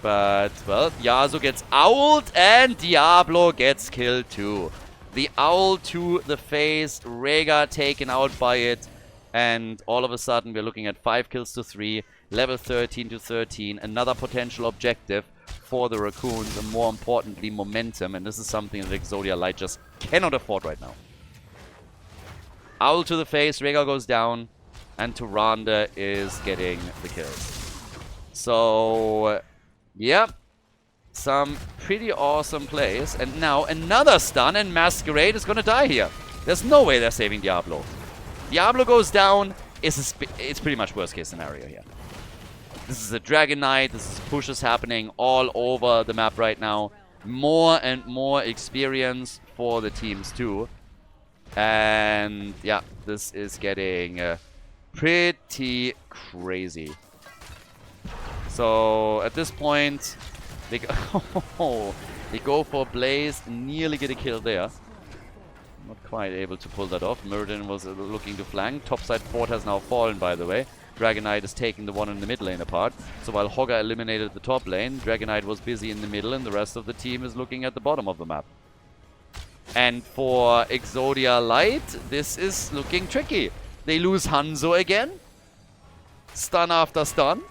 But, well, Yasuo gets owled, and Diablo gets killed too. The owl to the face, Rhaegar taken out by it. And all of a sudden we're looking at 5 kills to 3, level 13 to 13, another potential objective for the Raccoons, and more importantly momentum, and this is something that Exodia Light just cannot afford right now. Owl to the face, Rhaegar goes down, and Tyrande is getting the kills. So, yeah, some pretty awesome plays, and now another stun, and Masquerade is gonna die here. There's no way they're saving Diablo. Diablo goes down, it's pretty much worst case scenario here. This is a Dragon Knight, this is pushes happening all over the map right now. More and more experience for the teams too. And yeah, this is getting pretty crazy. So at this point, they go, they go for Blaze, nearly get a kill there. Not quite able to pull that off. Muradin was looking to flank. Topside fort has now fallen, by the way. Dragonite is taking the one in the mid lane apart. So while Hogger eliminated the top lane, Dragonite was busy in the middle and the rest of the team is looking at the bottom of the map. And for Exodia Light, this is looking tricky. They lose Hanzo again. Stun after stun.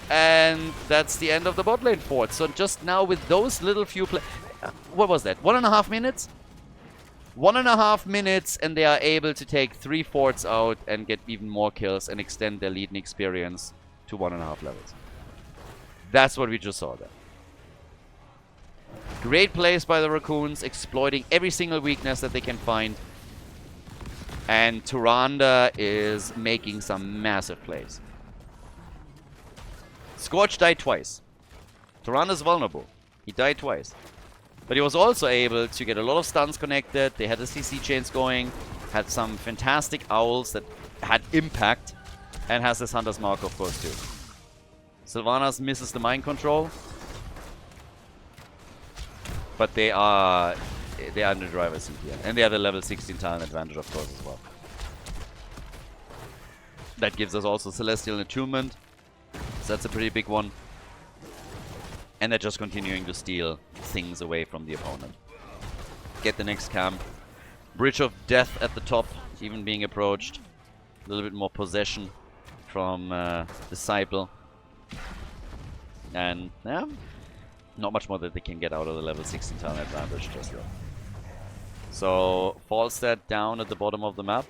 And that's the end of the bot lane fort. So just now with those little few what was that? 1.5 minutes? 1.5 minutes and they are able to take 3 forts out and get even more kills and extend their lead in experience to 1.5 levels. That's what we just saw there. Great plays by the Raccoons, exploiting every single weakness that they can find. And Tyrande is making some massive plays. Scorch died twice. Tyrande is vulnerable. He died twice. But he was also able to get a lot of stuns connected. They had the CC chains going. Had some fantastic owls that had impact. And has this Hunter's Mark, of course, too. Sylvanas misses the mind control. But they are in the driver's seat here. And they have the level 16 talent advantage, of course, as well. That gives us also Celestial Attunement. So that's a pretty big one. And they're just continuing to steal things away from the opponent. Get the next camp. Bridge of Death at the top, even being approached. A little bit more possession from Disciple. And, yeah, not much more that they can get out of the level 16 talent advantage just yet. So, Falstad down at the bottom of the map.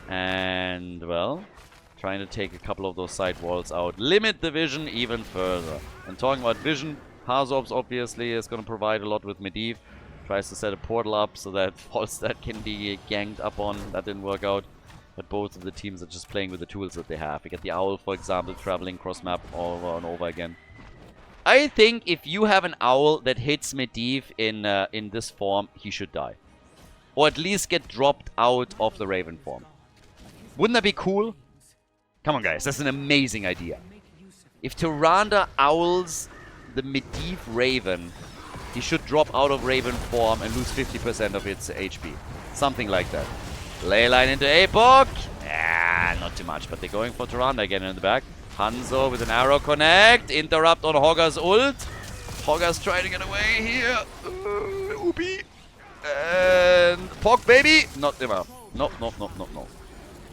And, well, trying to take a couple of those side walls out. Limit the vision even further. And talking about vision, Hazorps obviously is going to provide a lot with Medivh. Tries to set a portal up so that Falstad can be ganged up on. That didn't work out. But both of the teams are just playing with the tools that they have. You get the Owl, for example, traveling cross-map over and over again. I think if you have an Owl that hits Medivh in this form, he should die. Or at least get dropped out of the Raven form. Wouldn't that be cool? Come on, guys. That's an amazing idea. If Tyrande owls the Medivh Raven, he should drop out of Raven form and lose 50% of its HP. Something like that. Leyline into Apoc. Not too much, but they're going for Tyrande again in the back. Hanzo with an arrow connect. Interrupt on Hogger's ult. Hogger's trying to get away here. Ubi. And Poc, baby. Not enough. No.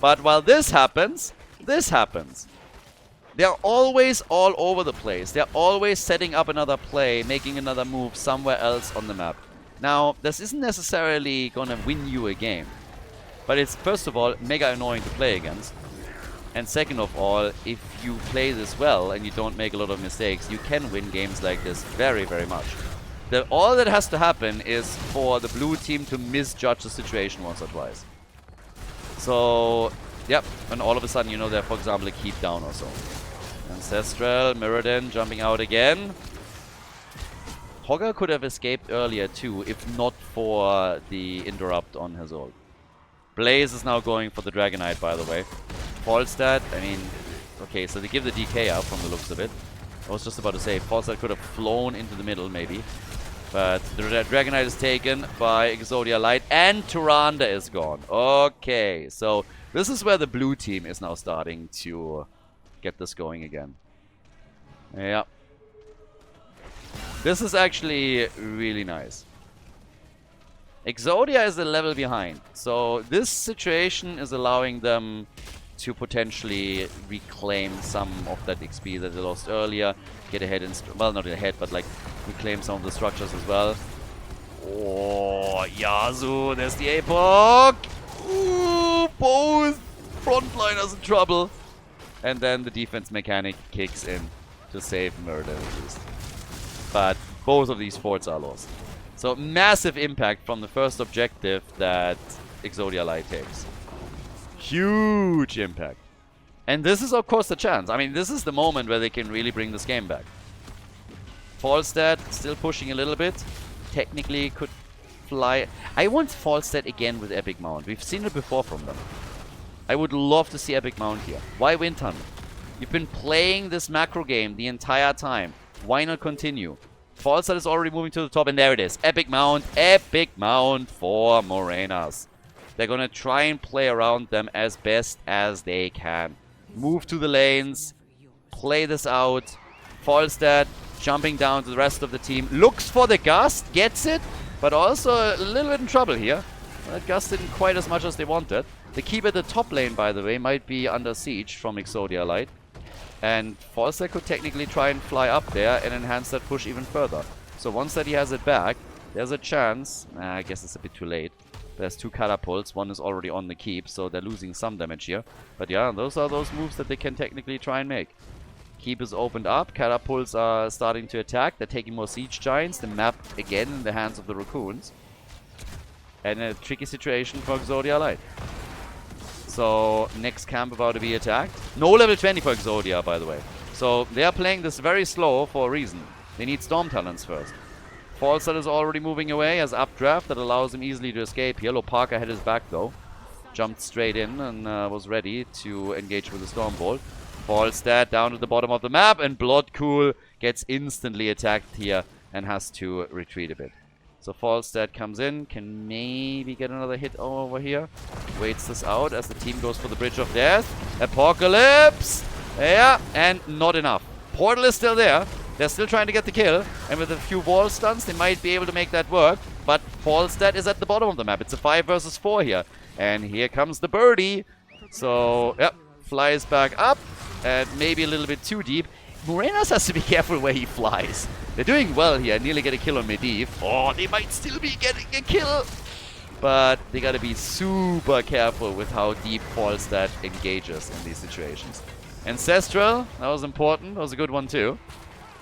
But while this happens, They're always all over the place. They're always setting up another play, making another move somewhere else on the map. Now, this isn't necessarily gonna win you a game. But it's, first of all, mega annoying to play against. And second of all, if you play this well and you don't make a lot of mistakes, you can win games like this very, very much. All that has to happen is for the blue team to misjudge the situation once or twice. So, yep, and all of a sudden, you know, they're, for example, a keep down or so. Ancestral, Muradin jumping out again. Hogger could have escaped earlier too, if not for the interrupt on his ult. Blaze is now going for the Dragonite, by the way. Falstad, I mean, okay, so they give the DK out from the looks of it. I was just about to say, Falstad could have flown into the middle, maybe. But the Dragonite is taken by Exodia Light, and Tyrande is gone. Okay, so this is where the blue team is now starting to get this going again. Yeah. This is actually really nice. Exodia is a level behind, so this situation is allowing them to potentially reclaim some of that XP that they lost earlier, get ahead and, well, not ahead, but like reclaim some of the structures as well. Oh, Yasuo, there's the Apoc! Ooh, both frontliners in trouble. And then the defense mechanic kicks in to save Murder at least. But both of these forts are lost. So massive impact from the first objective that Exodia Light takes. Huge impact. And this is of course the chance. I mean, this is the moment where they can really bring this game back. Falstad still pushing a little bit. Technically could fly. I want Falstad again with Epic Mount. We've seen it before from them. I would love to see Epic Mount here. Why Wind Tunnel? You've been playing this macro game the entire time. Why not continue? Falstad is already moving to the top, and there it is. Epic mount for Morenas. They're going to try and play around them as best as they can. Move to the lanes, play this out. Falstad jumping down to the rest of the team. Looks for the Gust, gets it, but also a little bit in trouble here. That Gust didn't quite as much as they wanted. The keep at the top lane, by the way, might be under siege from Exodia Light. And Falstad could technically try and fly up there and enhance that push even further. So once that he has it back, there's a chance. I guess it's a bit too late. There's 2 catapults. One is already on the keep, so they're losing some damage here. But yeah, those are those moves that they can technically try and make. Keep is opened up. Catapults are starting to attack. They're taking more siege giants. The map again in the hands of the raccoons. And a tricky situation for Exodia Light. So, next camp about to be attacked. No level 20 for Exodia, by the way. So, they are playing this very slow for a reason. They need Storm Talons first. Falstad is already moving away as updraft. That allows him easily to escape here. Lopaka had his back, though. Jumped straight in and was ready to engage with the Storm Bolt. Falstad down to the bottom of the map. And Bloodcool gets instantly attacked here and has to retreat a bit. So Falstad comes in, can maybe get another hit over here. Waits this out as the team goes for the Bridge of Death. Apocalypse! Yeah, and not enough. Portal is still there. They're still trying to get the kill. And with a few wall stuns, they might be able to make that work. But Falstad is at the bottom of the map. It's a 5 versus 4 here. And here comes the birdie. So, yep, flies back up. And maybe a little bit too deep. Morenas has to be careful where he flies. They're doing well here. Nearly get a kill on Medivh. Oh, they might still be getting a kill. But they gotta be super careful with how deep Falstad engages in these situations. Ancestral, that was important. That was a good one too.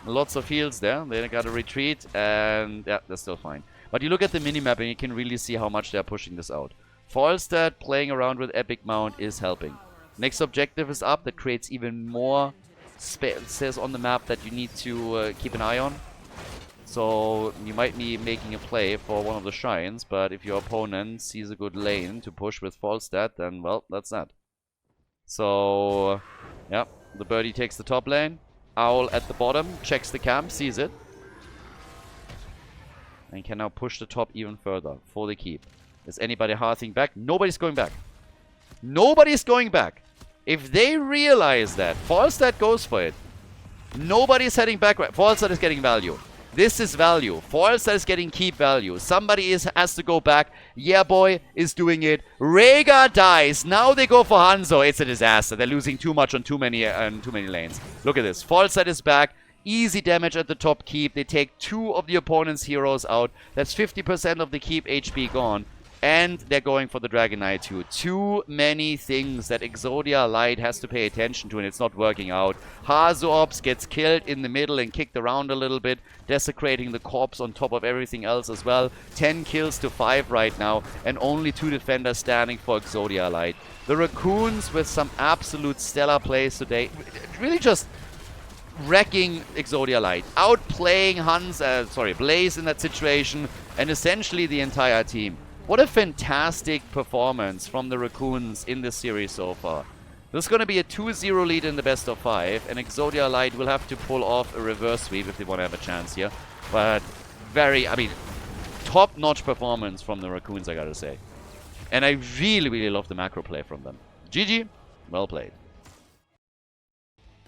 Lots of heals there. They gotta retreat and yeah, they're still fine. But you look at the minimap and you can really see how much they're pushing this out. Falstad playing around with Epic Mount is helping. Next objective is up. That creates even more spaces on the map that you need to keep an eye on. So you might be making a play for one of the shrines, but if your opponent sees a good lane to push with Falstad, then well, that's that. So yeah, the birdie takes the top lane. Owl at the bottom, checks the camp, sees it. And can now push the top even further for the keep. Is anybody hearthing back? Nobody's going back. Nobody's going back. If they realize that, Falstad goes for it. Nobody's heading back. Falstad is getting value. This is value. Falstad is getting keep value. Somebody has to go back. Yeah, boy is doing it. Rhaegar dies. Now they go for Hanzo. It's a disaster. They're losing too much on too many lanes. Look at this. Falstad is back. Easy damage at the top keep. They take 2 of the opponent's heroes out. That's 50% of the keep HP gone. And they're going for the Dragon Knight too. Too many things that Exodia Light has to pay attention to, and it's not working out. Hazops gets killed in the middle and kicked around a little bit, desecrating the corpse on top of everything else as well. 10 kills to 5 right now, and only 2 defenders standing for Exodia Light. The Raccoons with some absolute stellar plays today. Really just wrecking Exodia Light. Outplaying Blaze in that situation, and essentially the entire team. What a fantastic performance from the Raccoons in this series so far. This is going to be a 2-0 lead in the best of 5, and Exodia Light will have to pull off a reverse sweep if they want to have a chance here. But top-notch performance from the Raccoons, I gotta say. And I really, really love the macro play from them. GG, well played.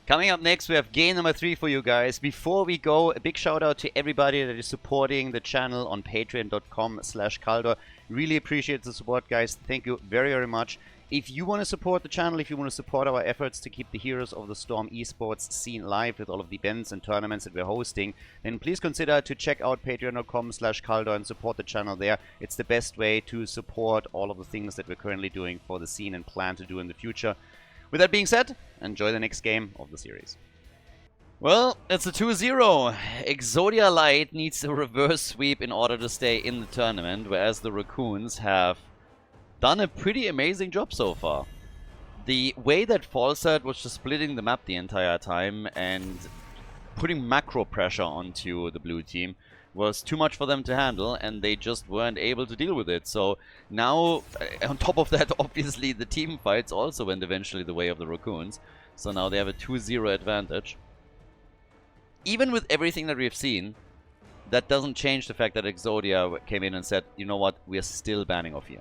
Coming up next, we have game number 3 for you guys. Before we go, a big shout out to everybody that is supporting the channel on patreon.com/Khaldor. Really appreciate the support, guys. Thank you very, very much. If you want to support the channel, if you want to support our efforts to keep the Heroes of the Storm esports scene live with all of the events and tournaments that we're hosting, then please consider to check out patreon.com/Khaldor and support the channel there. It's the best way to support all of the things that we're currently doing for the scene and plan to do in the future. With that being said, enjoy the next game of the series. Well, it's a 2-0. Exodia Light needs a reverse sweep in order to stay in the tournament, whereas the Raccoons have done a pretty amazing job so far. The way that Falstad was just splitting the map the entire time and putting macro pressure onto the blue team was too much for them to handle, and they just weren't able to deal with it. So now, on top of that, obviously the team fights also went eventually the way of the Raccoons. So now they have a 2-0 advantage. Even with everything that we've seen, that doesn't change the fact that Exodia came in and said, you know what, we're still banning off here.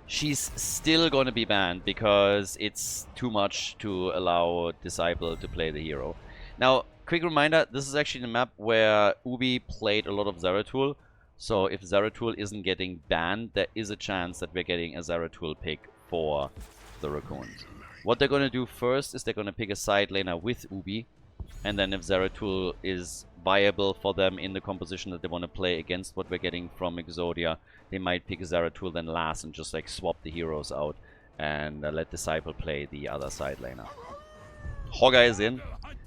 She's still going to be banned because it's too much to allow Disciple to play the hero. Now, quick reminder, this is actually the map where Ubi played a lot of Zeratul. So if Zeratul isn't getting banned, there is a chance that we're getting a Zeratul pick for the Raccoons. What they're going to do first is they're going to pick a side laner with Ubi. And then if Zeratul is viable for them in the composition that they want to play against what we're getting from Exodia, they might pick Zeratul then last and just like swap the heroes out and let Disciple play the other side laner. Hogger is in.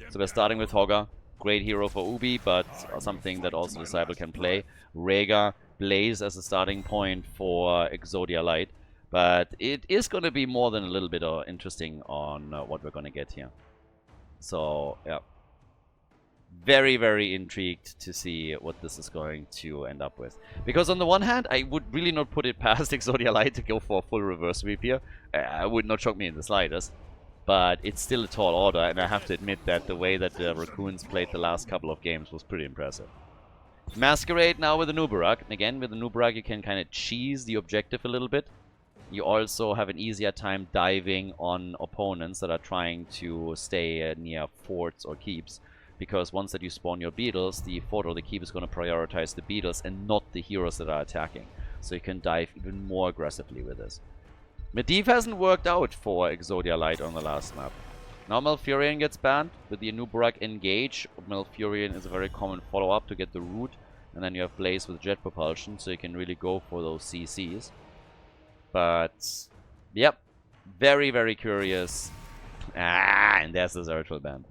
So we're starting with Hogger. Great hero for Ubi, but something that also Disciple can play. Rhaegar, Blaze as a starting point for Exodia Light. But it is going to be more than a little bit interesting on what we're going to get here. So, yeah. Very, very intrigued to see what this is going to end up with. Because on the one hand, I would really not put it past Exodia Light to go for a full reverse sweep here. It would not shock me in the slightest. But it's still a tall order, and I have to admit that the way that the Raccoons played the last couple of games was pretty impressive. Masquerade now with the Nubarak. Again, with the Nubarak you can kind of cheese the objective a little bit. You also have an easier time diving on opponents that are trying to stay near forts or keeps. Because once that you spawn your beetles, the fort or the keep is going to prioritize the beetles and not the heroes that are attacking. So you can dive even more aggressively with this. Medivh hasn't worked out for Exodia Light on the last map. Now Malfurion gets banned. With the Anubarak engage, Malfurion is a very common follow-up to get the root. And then you have Blaze with jet propulsion, so you can really go for those CCs. But, yep, very, very curious. And there's the Zeratul ban.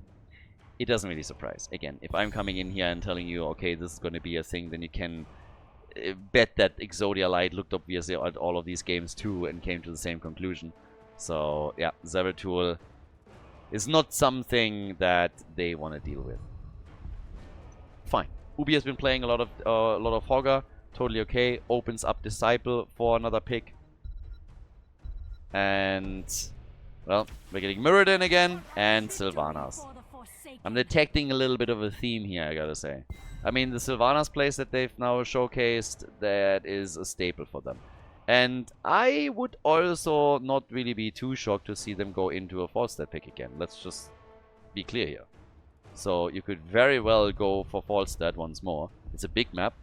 It doesn't really surprise. Again, if I'm coming in here and telling you, okay, this is going to be a thing, then you can bet that Exodia Light looked obviously at all of these games too and came to the same conclusion. So, yeah, Zeratul is not something that they want to deal with. Fine. Ubi has been playing a lot of Hogger. Totally okay. Opens up Disciple for another pick. And, well, we're getting Mirrodin again and Sylvanas. I'm detecting a little bit of a theme here, I gotta say. I mean, the Sylvanas plays that they've now showcased, that is a staple for them. And I would also not really be too shocked to see them go into a Falstad pick again. Let's just be clear here. So you could very well go for Falstad once more. It's a big map.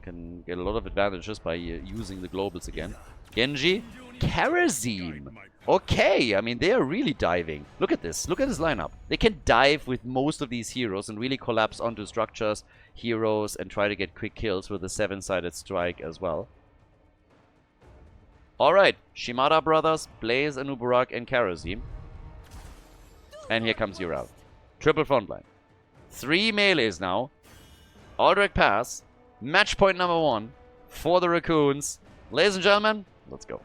Can get a lot of advantages by using the globals again. Genji, Karazim. Okay, I mean, they are really diving. Look at this. Look at this lineup. They can dive with most of these heroes and really collapse onto structures, heroes, and try to get quick kills with a 7-sided strike as well. Alright, Shimada brothers, Blaze, Anubarak, and Karazim. And here comes Ural. Triple frontline. 3 melees now. Aldrich pass. Match point number 1 for the Raccoons. Ladies and gentlemen, let's go.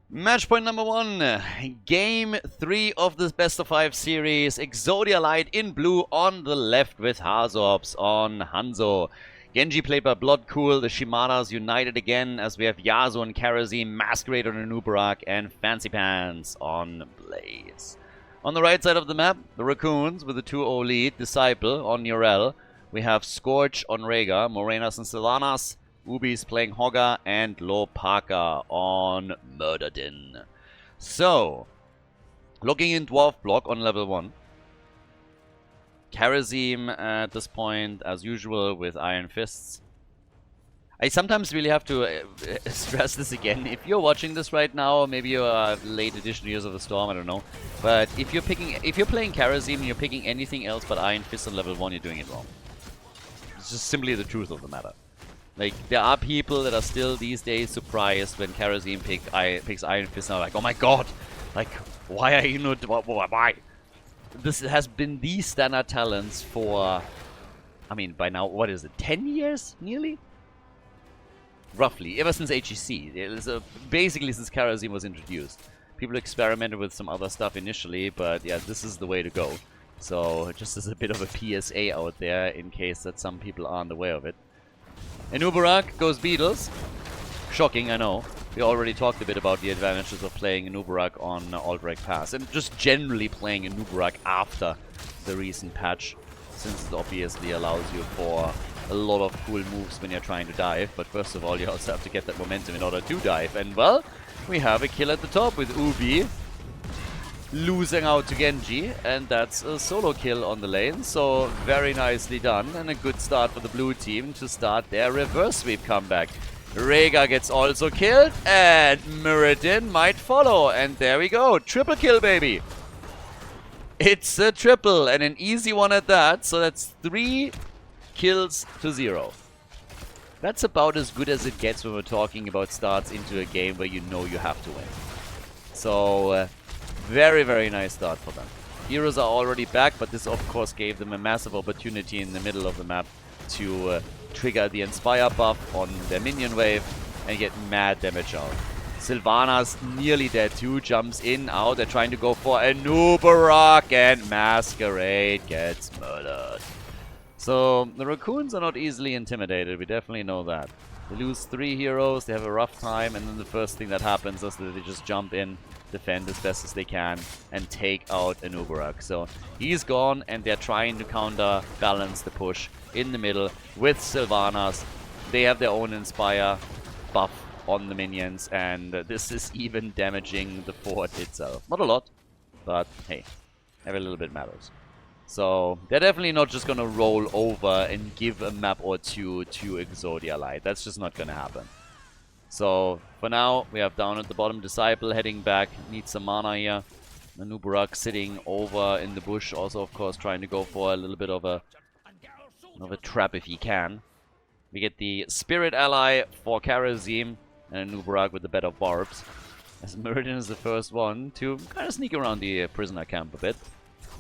Match point number 1. Game 3 of this best of 5 series. Exodia Light in blue on the left with Hazorps on Hanzo. Genji played by Bloodcool. The Shimadas united again as we have Yasuo and Karazim, Masquerade on Anubarak, and Fancy Pants on Blaze. On the right side of the map, the Raccoons with the 2-0 lead. Disciple on Urel. We have Scorch on Rhaegar, Morenas and Sylvanas. Ubi's playing Hogger, and Lopaka on Murderdin. So, looking in Dwarf block on level 1. Karazim at this point, as usual, with Iron Fists. I sometimes really have to stress this again. If you're watching this right now, maybe you're late edition Years of the Storm, I don't know. But if you're playing Karazim and you're picking anything else but Iron Fist on level 1, you're doing it wrong. It's just simply the truth of the matter. Like, there are people that are still these days surprised when Karazim picks Iron Fist and are like, oh my god! Like, why are you not... Why? This has been the standard talents for... I mean, by now, what is it? 10 years? Nearly? Roughly. Ever since HEC. Basically, since Karazim was introduced. People experimented with some other stuff initially, but yeah, this is the way to go. So, just as a bit of a PSA out there, in case that some people aren't aware of it. Anubarak goes Beatles. Shocking, I know. We already talked a bit about the advantages of playing Anubarak on Alt-Rec Pass, and just generally playing Anubarak after the recent patch, since it obviously allows you for a lot of cool moves when you're trying to dive. But first of all, you also have to get that momentum in order to dive. And well, we have a kill at the top with Ubi losing out to Genji, and that's a solo kill on the lane. So very nicely done, and a good start for the blue team to start their reverse sweep comeback. Rega gets also killed, and Muradin might follow, and there we go. Triple kill, baby. It's a triple, and an easy one at that. So that's 3 kills to 0. That's about as good as it gets when we're talking about starts into a game where you know you have to win. So, very, very nice start for them. Heroes are already back, but this of course gave them a massive opportunity in the middle of the map to trigger the Inspire buff on their minion wave and get mad damage out. Sylvana's nearly dead too, jumps in, out. They're trying to go for Anubarak, and Masquerade gets murdered. So the Raccoons are not easily intimidated, we definitely know that. They lose 3 heroes, they have a rough time, and then the first thing that happens is that they just jump in, defend as best as they can, and take out Anubarak. So he's gone, and they're trying to counterbalance the push in the middle with Sylvanas. They have their own Inspire buff on the minions, and this is even damaging the fort itself. Not a lot, but hey, every little bit matters. So they're definitely not just gonna roll over and give a map or two to Exodia Light. That's just not gonna happen. So for now, we have down at the bottom Disciple heading back, needs some mana here. Anubarak sitting over in the bush, also of course trying to go for a little bit of a trap if he can. We get the Spirit Ally for Karazim, and Anubarak with the bed of barbs. As Muradin is the first one to kind of sneak around the prisoner camp a bit.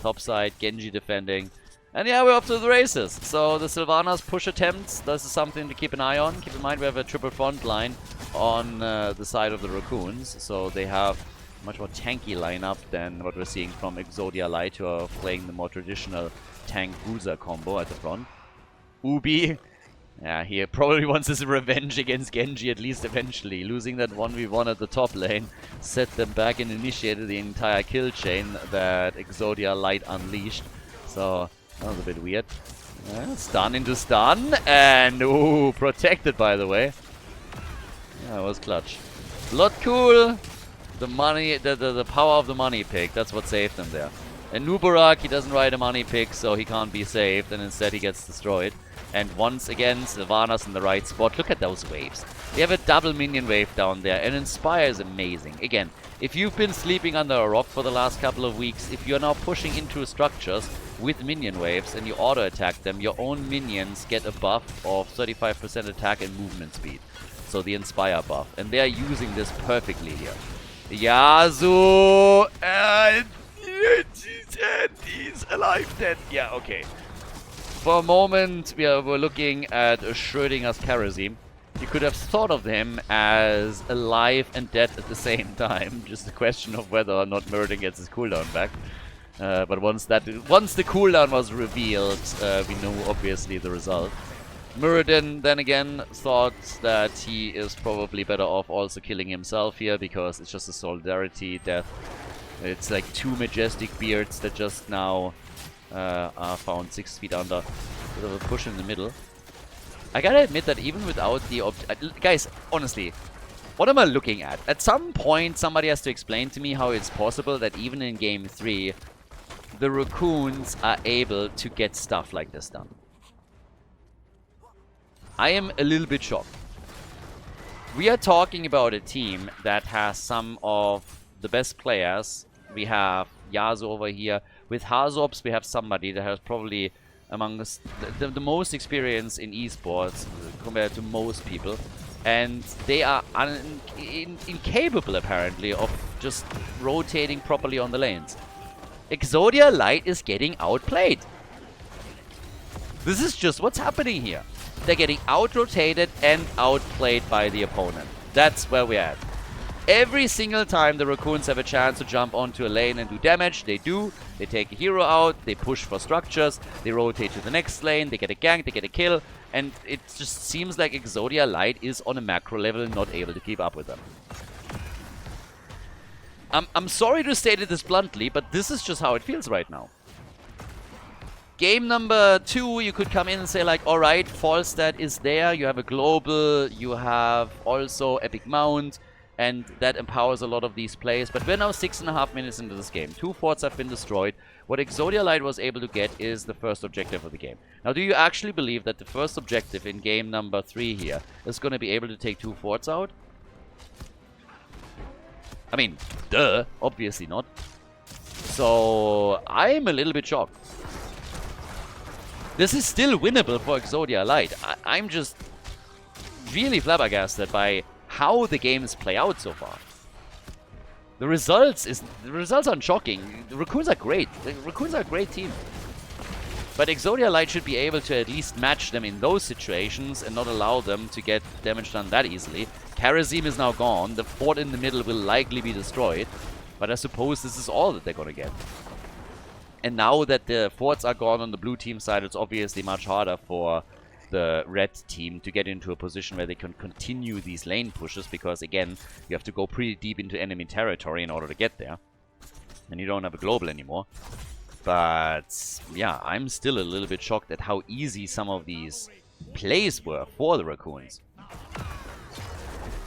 Top side, Genji defending. And yeah, we're off to the races. So the Sylvanas push attempts, this is something to keep an eye on. Keep in mind we have a triple front line on the side of the Raccoons. So they have a much more tanky lineup than what we're seeing from Exodia Light, who are playing the more traditional tank bruiser combo at the front. Ubi, yeah, he probably wants his revenge against Genji, at least eventually. Losing that 1v1 at the top lane set them back and initiated the entire kill chain that Exodia Light unleashed. So that was a bit weird. Stun into stun, and ooh, protected by the way. Yeah, it was clutch. Lot cool. The money, the power of the money pick, that's what saved them there. And Anubarak, he doesn't ride a money pick, so he can't be saved, and instead he gets destroyed. And once again, Sylvanas in the right spot. Look at those waves. They have a double minion wave down there, and Inspire is amazing. Again, if you've been sleeping under a rock for the last couple of weeks, if you're now pushing into structures with minion waves and you auto-attack them, your own minions get a buff of 35% attack and movement speed. So the Inspire buff. And they are using this perfectly here. Yasuo! He's dead. He's alive dead. Yeah, okay. For a moment, we're looking at Schrödinger's Karazim. You could have thought of him as alive and dead at the same time. Just a question of whether or not Muradin gets his cooldown back. But once the cooldown was revealed, we know obviously the result. Muradin, then again, thought that he is probably better off also killing himself here, because it's just a solidarity death. It's like 2 majestic beards that just now are found 6 feet under. Bit of a push in the middle. I gotta admit that even without the guys, honestly, what am I looking at? At some point, somebody has to explain to me how it's possible that even in Game 3, the Raccoons are able to get stuff like this done. I am a little bit shocked. We are talking about a team that has some of the best players. We have Yasuo over here. With Hazops, we have somebody that has probably among the most experience in esports compared to most people. And they are incapable, apparently, of just rotating properly on the lanes. Exodia Light is getting outplayed. This is just what's happening here. They're getting out-rotated and outplayed by the opponent. That's where we're at. Every single time the Raccoons have a chance to jump onto a lane and do damage, they do. They take a hero out, they push for structures, they rotate to the next lane, they get a gank, they get a kill, and it just seems like Exodia Light is on a macro level not able to keep up with them. I'm sorry to state it this bluntly, but this is just how it feels right now. Game number 2, you could come in and say like, alright, Falstad is there, you have a global, you have also Epic Mount, and that empowers a lot of these plays. But we're now 6.5 minutes into this game. 2 forts have been destroyed. What Exodia Light was able to get is the first objective of the game. Now, do you actually believe that the first objective in game number 3 here is going to be able to take 2 forts out? I mean, duh, obviously not. So, I'm a little bit shocked. This is still winnable for Exodia Light. I'm just really flabbergasted by how the games play out so far. The results aren't shocking. The Raccoons are great. The Raccoons are a great team. But Exodia Light should be able to at least match them in those situations and not allow them to get damage done that easily. Karazim is now gone. The fort in the middle will likely be destroyed. But I suppose this is all that they're gonna get. And now that the forts are gone on the blue team side, it's obviously much harder for the red team to get into a position where they can continue these lane pushes, because again, you have to go pretty deep into enemy territory in order to get there. And you don't have a global anymore. But yeah, I'm still a little bit shocked at how easy some of these plays were for the Raccoons.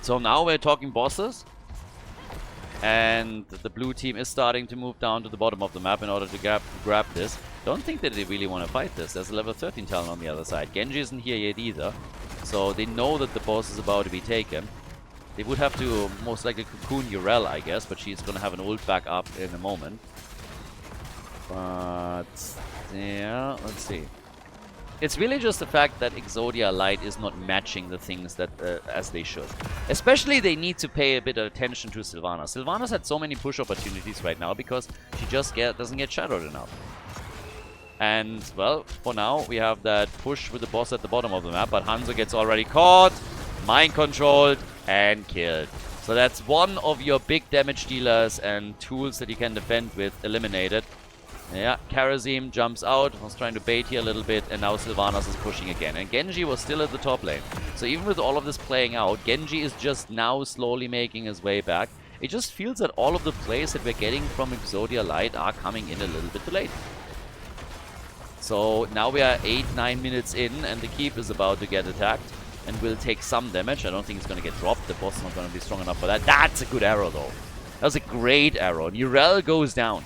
So now we're talking bosses. And the blue team is starting to move down to the bottom of the map in order to grab this. Don't think that they really want to fight this. There's a level 13 talent on the other side. Genji isn't here yet either. So they know that the boss is about to be taken. They would have to most likely cocoon Urel, I guess. But she's going to have an ult back up in a moment. But yeah, let's see. It's really just the fact that Exodia Light is not matching the things that as they should. Especially they need to pay a bit of attention to Sylvanas. Sylvanas had so many push opportunities right now because she just doesn't get shadowed enough. And, well, for now, we have that push with the boss at the bottom of the map, but Hanzo gets already caught, mind-controlled, and killed. So that's one of your big damage dealers and tools that you can defend with eliminated. Yeah, Karazim jumps out, was trying to bait here a little bit, and now Sylvanas is pushing again. And Genji was still at the top lane. So even with all of this playing out, Genji is just now slowly making his way back. It just feels that all of the plays that we're getting from Exodia Light are coming in a little bit too late. So now we are 8-9 minutes in, and the keep is about to get attacked and will take some damage. I don't think it's going to get dropped. The boss is not going to be strong enough for that. That's a good arrow, though. That was a great arrow. And Urel goes down.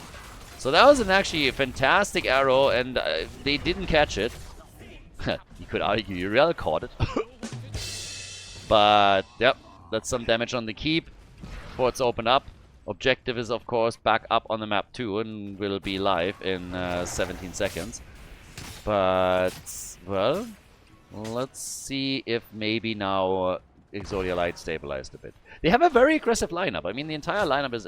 So that was actually a fantastic arrow, and they didn't catch it. You could argue Urel caught it. But, yep, that's some damage on the keep. Forts open up. Objective is, of course, back up on the map too, and will be live in 17 seconds. But, well, let's see if maybe now Exodia Light stabilized a bit. They have a very aggressive lineup. I mean, the entire lineup is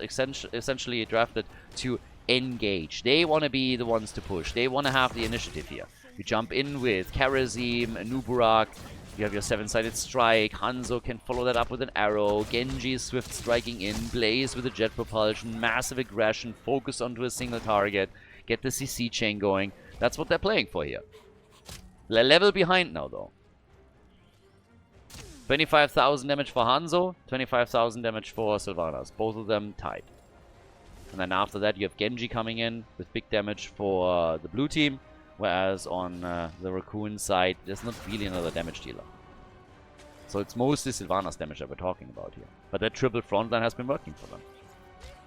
essentially drafted to engage. They want to be the ones to push. They want to have the initiative here. You jump in with Karazim, Nuburak, you have your 7-sided strike, Hanzo can follow that up with an arrow, Genji is swift striking in, Blaze with a jet propulsion, massive aggression, focus onto a single target, get the CC chain going. That's what they're playing for here. They're level behind now though. 25,000 damage for Hanzo, 25,000 damage for Sylvanas. Both of them tied. And then after that you have Genji coming in with big damage for the blue team. Whereas on the Raccoon side, there's not really another damage dealer. So it's mostly Sylvanas damage that we're talking about here. But that triple frontline has been working for them.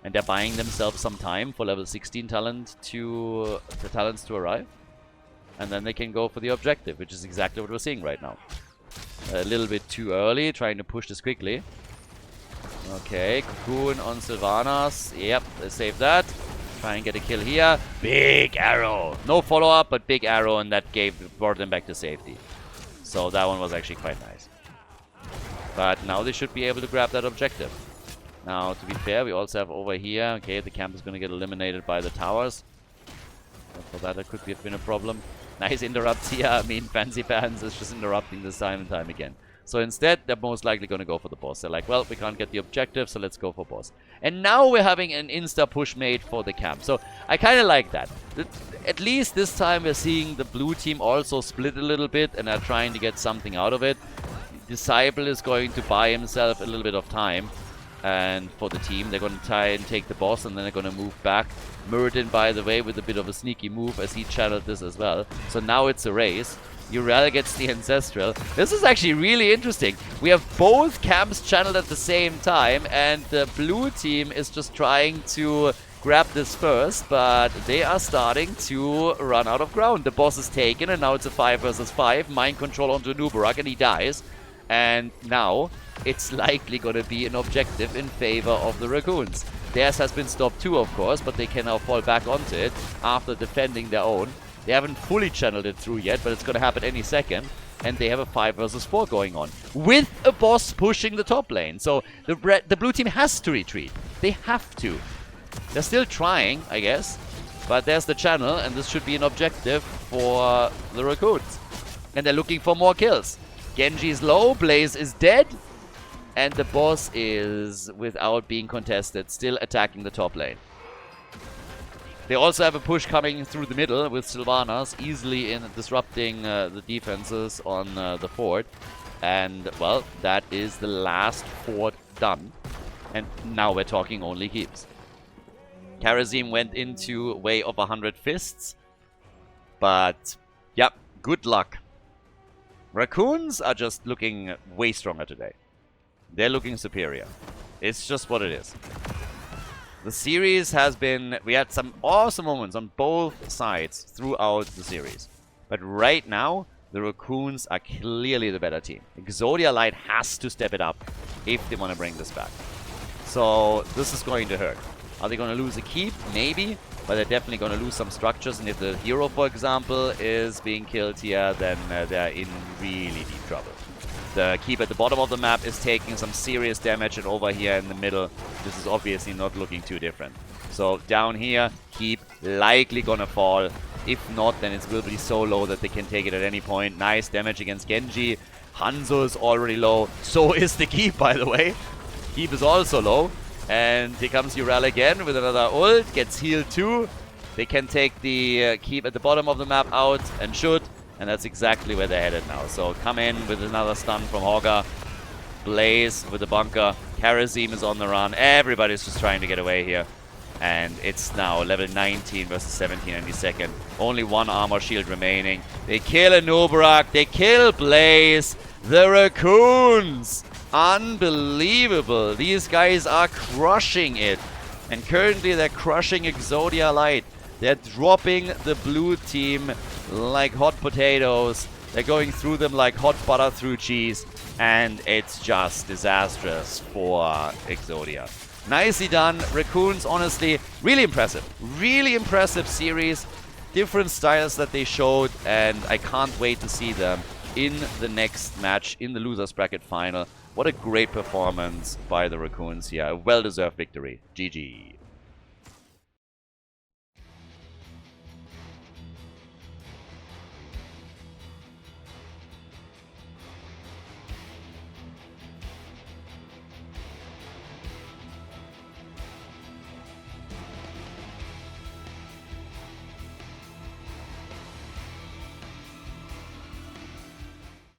And they're buying themselves some time for level 16 talents to arrive. And then they can go for the objective, which is exactly what we're seeing right now. A little bit too early, trying to push this quickly. Okay, Cocoon on Sylvanas. Yep, they saved that. Try and get a kill here. Big arrow. No follow-up, but big arrow, and that brought them back to safety. So that one was actually quite nice. But now they should be able to grab that objective. Now, to be fair, we also have over here. Okay, the camp is going to get eliminated by the towers. So for that could have been a problem. Nice interrupts here. I mean, Fancy Pants is just interrupting this time and time again. So instead, they're most likely going to go for the boss. They're like, well, we can't get the objective, so let's go for boss. And now we're having an insta-push made for the camp. So I kind of like that. At least this time we're seeing the blue team also split a little bit and are trying to get something out of it. Disciple is going to buy himself a little bit of time. And for the team, they're going to try and take the boss, and then they're going to move back. Muradin, by the way, with a bit of a sneaky move as he channeled this as well. So now it's a race. Urel gets the Ancestral. This is actually really interesting. We have both camps channeled at the same time, and the blue team is just trying to grab this first, but they are starting to run out of ground. The boss is taken, and now it's a 5 versus 5. Mind control onto Nubarak, and he dies. And now it's likely going to be an objective in favor of the Raccoons. Theirs has been stopped too, of course, but they can now fall back onto it after defending their own. They haven't fully channeled it through yet, but it's going to happen any second. And they have a 5 versus 4 going on, with a boss pushing the top lane. So the blue team has to retreat. They have to. They're still trying, I guess. But there's the channel, and this should be an objective for the Raccoons. And they're looking for more kills. Genji's low, Blaze is dead, and the boss is, without being contested, still attacking the top lane. They also have a push coming through the middle with Sylvanas, easily disrupting the defenses on the fort. And, well, that is the last fort done. And now we're talking only keeps. Karazim went into Way of 100 Fists. But, yeah, good luck. Raccoons are just looking way stronger today. They're looking superior. It's just what it is. The series has been... We had some awesome moments on both sides throughout the series. But right now, the Raccoons are clearly the better team. Exodia Light has to step it up if they want to bring this back. So this is going to hurt. Are they going to lose a keep? Maybe. But they're definitely going to lose some structures. And if the hero, for example, is being killed here, then they're in really deep trouble. The keep at the bottom of the map is taking some serious damage, and over here in the middle, this is obviously not looking too different. So down here, keep likely gonna fall. If not, then it will be so low that they can take it at any point. Nice damage against Genji. Hanzo is already low. So is the keep, by the way. Keep is also low. And here comes Urel again with another ult. Gets healed too. They can take the keep at the bottom of the map out, and should. And that's exactly where they're headed now. So come in with another stun from Hogger. Blaze with the bunker. Karazim is on the run. Everybody's just trying to get away here. And it's now level 19 versus 17 any second. Only one armor shield remaining. They kill a Nubarak. They kill Blaze. The Raccoons. Unbelievable. These guys are crushing it. And currently they're crushing Exodia Light. They're dropping the blue team like hot potatoes. They're going through them like hot butter through cheese. And it's just disastrous for Exodia. Nicely done. Raccoons, honestly, really impressive. Really impressive series. Different styles that they showed. And I can't wait to see them in the next match in the Losers Bracket final. What a great performance by the Raccoons here. A well-deserved victory. GG.